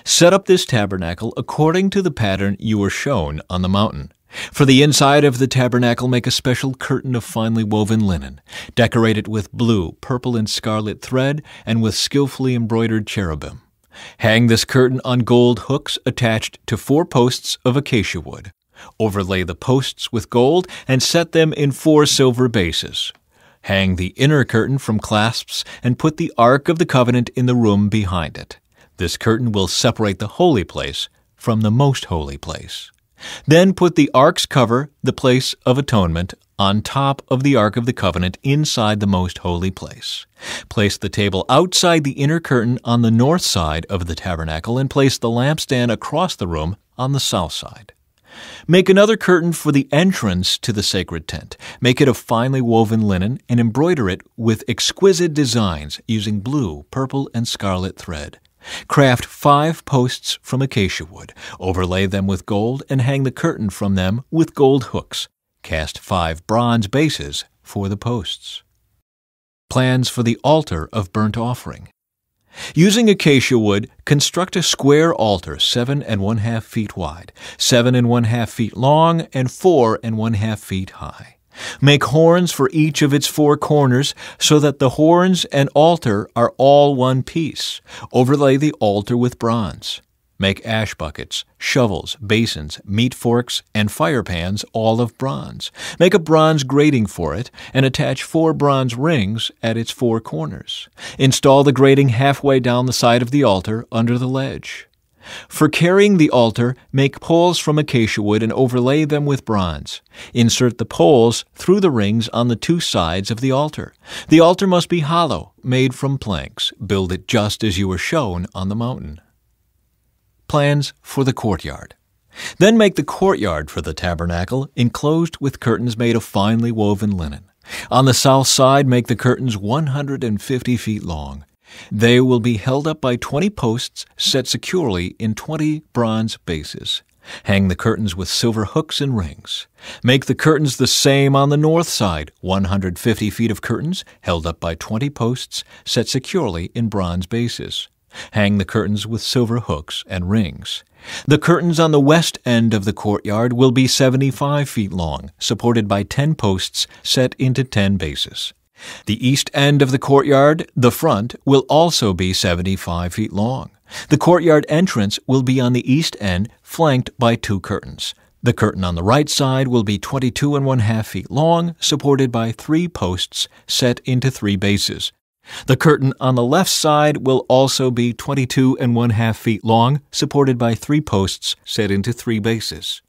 Set up this tabernacle according to the pattern you were shown on the mountain. For the inside of the tabernacle, make a special curtain of finely woven linen. Decorate it with blue, purple, and scarlet thread and with skillfully embroidered cherubim. Hang this curtain on gold hooks attached to 4 posts of acacia wood. Overlay the posts with gold and set them in 4 silver bases. Hang the inner curtain from clasps and put the Ark of the Covenant in the room behind it. This curtain will separate the holy place from the most holy place. Then put the Ark's cover, the place of atonement, on top of the Ark of the Covenant inside the most holy place. Place the table outside the inner curtain on the north side of the tabernacle and place the lampstand across the room on the south side. Make another curtain for the entrance to the sacred tent. Make it of finely woven linen and embroider it with exquisite designs using blue, purple, and scarlet thread. Craft 5 posts from acacia wood, overlay them with gold, and hang the curtain from them with gold hooks. Cast 5 bronze bases for the posts. Plans for the altar of burnt offering. Using acacia wood, construct a square altar 7 1/2 feet wide, 7 1/2 feet long, and 4 1/2 feet high. Make horns for each of its 4 corners so that the horns and altar are all one piece. Overlay the altar with bronze. Make ash buckets, shovels, basins, meat forks, and fire pans all of bronze. Make a bronze grating for it and attach 4 bronze rings at its 4 corners. Install the grating halfway down the side of the altar under the ledge. For carrying the altar, make poles from acacia wood and overlay them with bronze. Insert the poles through the rings on the 2 sides of the altar. The altar must be hollow, made from planks. Build it just as you were shown on the mountain. Plans for the courtyard. Then make the courtyard for the tabernacle, enclosed with curtains made of finely woven linen. On the south side, make the curtains 150 feet long. They will be held up by 20 posts set securely in 20 bronze bases. Hang the curtains with silver hooks and rings. Make the curtains the same on the north side, 150 feet of curtains held up by 20 posts set securely in bronze bases. Hang the curtains with silver hooks and rings. The curtains on the west end of the courtyard will be 75 feet long, supported by 10 posts set into 10 bases. The east end of the courtyard, the front, will also be 75 feet long. The courtyard entrance will be on the east end, flanked by 2 curtains. The curtain on the right side will be 22 1/2 feet long, supported by 3 posts set into 3 bases. The curtain on the left side will also be 22 1/2 feet long, supported by 3 posts set into 3 bases.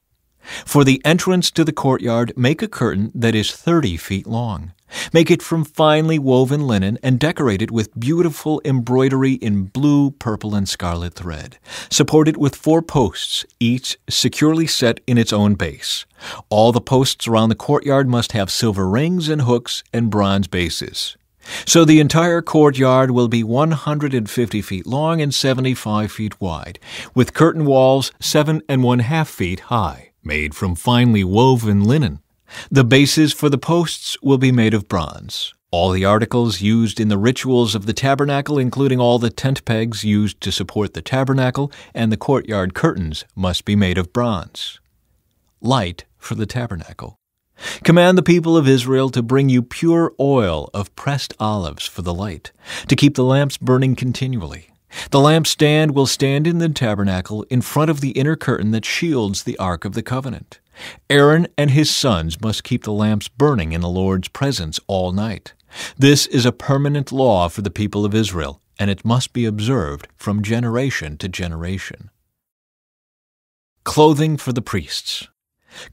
For the entrance to the courtyard, make a curtain that is 30 feet long. Make it from finely woven linen and decorate it with beautiful embroidery in blue, purple, and scarlet thread. Support it with 4 posts, each securely set in its own base. All the posts around the courtyard must have silver rings and hooks and bronze bases. So the entire courtyard will be 150 feet long and 75 feet wide, with curtain walls 7 1/2 feet high, made from finely woven linen. The bases for the posts will be made of bronze. All the articles used in the rituals of the tabernacle, including all the tent pegs used to support the tabernacle and the courtyard curtains, must be made of bronze. Light for the tabernacle. Command the people of Israel to bring you pure oil of pressed olives for the light, to keep the lamps burning continually. The lampstand will stand in the tabernacle in front of the inner curtain that shields the Ark of the Covenant. Aaron and his sons must keep the lamps burning in the Lord's presence all night. This is a permanent law for the people of Israel, and it must be observed from generation to generation. Clothing for the priests.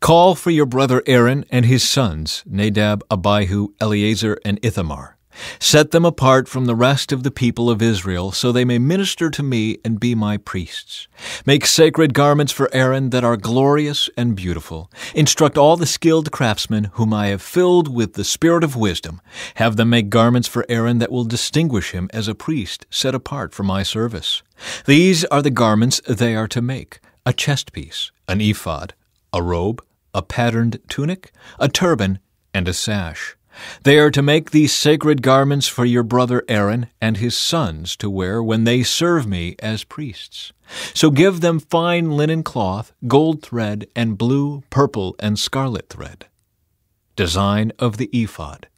Call for your brother Aaron and his sons, Nadab, Abihu, Eleazar, and Ithamar. Set them apart from the rest of the people of Israel, so they may minister to me and be my priests. Make sacred garments for Aaron that are glorious and beautiful. Instruct all the skilled craftsmen whom I have filled with the spirit of wisdom. Have them make garments for Aaron that will distinguish him as a priest set apart for my service. These are the garments they are to make: a chest piece, an ephod, a robe, a patterned tunic, a turban, and a sash. They are to make these sacred garments for your brother Aaron and his sons to wear when they serve me as priests. So give them fine linen cloth, gold thread, and blue, purple, and scarlet thread. Design of the ephod.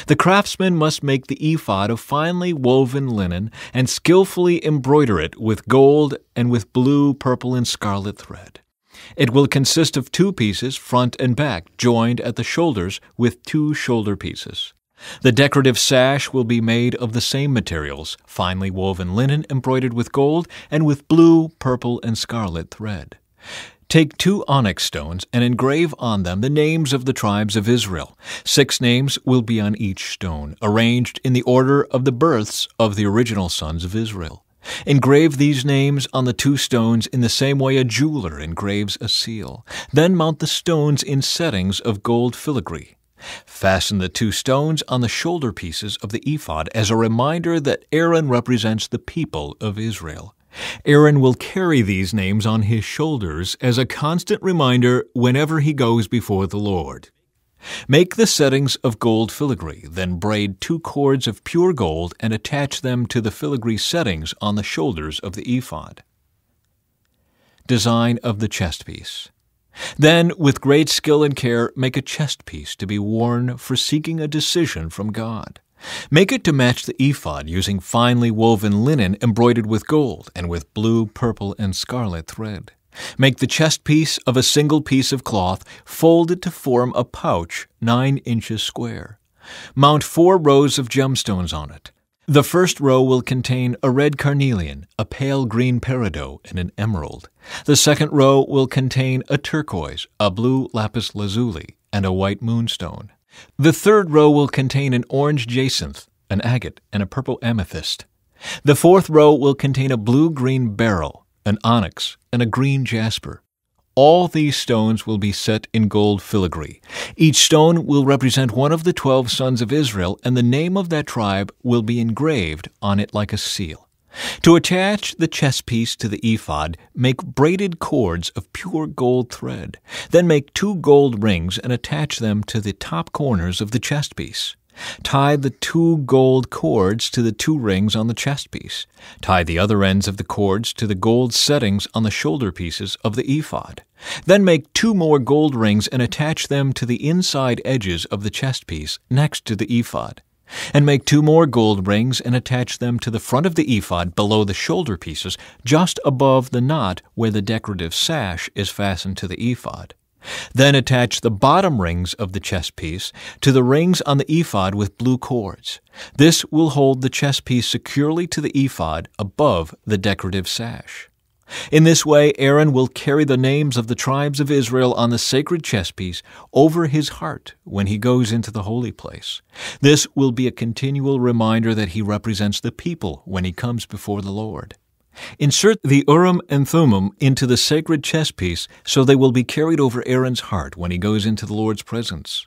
The craftsman must make the ephod of finely woven linen and skillfully embroider it with gold and with blue, purple, and scarlet thread. It will consist of 2 pieces, front and back, joined at the shoulders with 2 shoulder pieces. The decorative sash will be made of the same materials, finely woven linen embroidered with gold and with blue, purple, and scarlet thread. Take 2 onyx stones and engrave on them the names of the tribes of Israel. 6 names will be on each stone, arranged in the order of the births of the original sons of Israel. Engrave these names on the 2 stones in the same way a jeweler engraves a seal. Then mount the stones in settings of gold filigree. Fasten the 2 stones on the shoulder pieces of the ephod as a reminder that Aaron represents the people of Israel. Aaron will carry these names on his shoulders as a constant reminder whenever he goes before the Lord. Make the settings of gold filigree, then braid 2 cords of pure gold and attach them to the filigree settings on the shoulders of the ephod. Design of the chest piece. Then, with great skill and care, make a chest piece to be worn for seeking a decision from God. Make it to match the ephod using finely woven linen embroidered with gold and with blue, purple, and scarlet thread. Make the chest piece of a single piece of cloth folded to form a pouch 9 inches square. Mount 4 rows of gemstones on it. The first row will contain a red carnelian, a pale green peridot, and an emerald. The second row will contain a turquoise, a blue lapis lazuli, and a white moonstone. The third row will contain an orange jacinth, an agate, and a purple amethyst. The fourth row will contain a blue-green beryl, an onyx, and a green jasper. All these stones will be set in gold filigree. Each stone will represent one of the 12 sons of Israel, and the name of that tribe will be engraved on it like a seal. To attach the chest piece to the ephod, make braided cords of pure gold thread. Then make 2 gold rings and attach them to the top corners of the chest piece. Tie the 2 gold cords to the 2 rings on the chest piece. Tie the other ends of the cords to the gold settings on the shoulder pieces of the ephod. Then make 2 more gold rings and attach them to the inside edges of the chest piece next to the ephod. And make 2 more gold rings and attach them to the front of the ephod below the shoulder pieces, just above the knot where the decorative sash is fastened to the ephod. Then attach the bottom rings of the chest piece to the rings on the ephod with blue cords. This will hold the chest piece securely to the ephod above the decorative sash. In this way, Aaron will carry the names of the tribes of Israel on the sacred chest piece over his heart when he goes into the holy place. This will be a continual reminder that he represents the people when he comes before the Lord. Insert the Urim and Thummim into the sacred chest piece so they will be carried over Aaron's heart when he goes into the Lord's presence.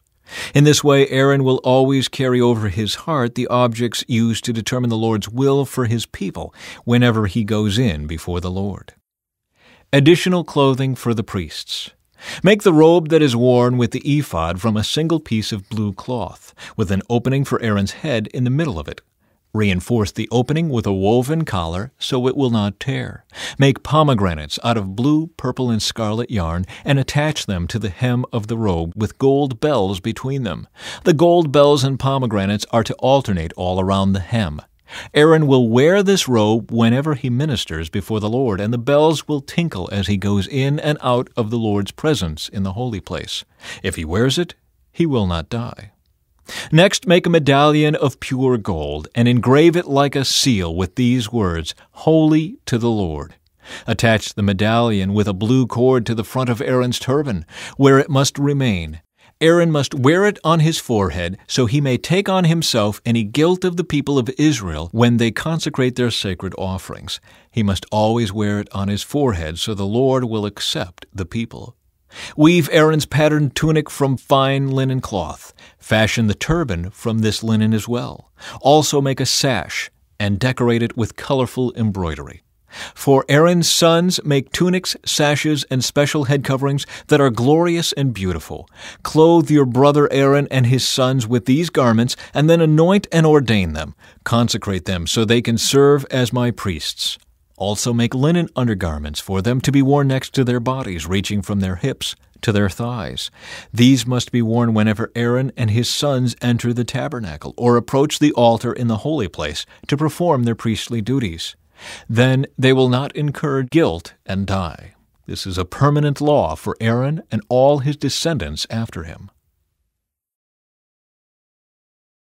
In this way, Aaron will always carry over his heart the objects used to determine the Lord's will for his people whenever he goes in before the Lord. Additional clothing for the priests. Make the robe that is worn with the ephod from a single piece of blue cloth, with an opening for Aaron's head in the middle of it. Reinforce the opening with a woven collar so it will not tear. Make pomegranates out of blue, purple, and scarlet yarn and attach them to the hem of the robe with gold bells between them. The gold bells and pomegranates are to alternate all around the hem. Aaron will wear this robe whenever he ministers before the Lord, and the bells will tinkle as he goes in and out of the Lord's presence in the holy place. If he wears it, he will not die. Next, make a medallion of pure gold and engrave it like a seal with these words, "Holy to the Lord." Attach the medallion with a blue cord to the front of Aaron's turban, where it must remain. Aaron must wear it on his forehead so he may take on himself any guilt of the people of Israel when they consecrate their sacred offerings. He must always wear it on his forehead so the Lord will accept the people. Weave Aaron's patterned tunic from fine linen cloth. Fashion the turban from this linen as well. Also make a sash and decorate it with colorful embroidery. For Aaron's sons, make tunics, sashes, and special head coverings that are glorious and beautiful. Clothe your brother Aaron and his sons with these garments, and then anoint and ordain them. Consecrate them so they can serve as my priests. Also make linen undergarments for them to be worn next to their bodies, reaching from their hips to their thighs. These must be worn whenever Aaron and his sons enter the tabernacle or approach the altar in the holy place to perform their priestly duties. Then they will not incur guilt and die. This is a permanent law for Aaron and all his descendants after him.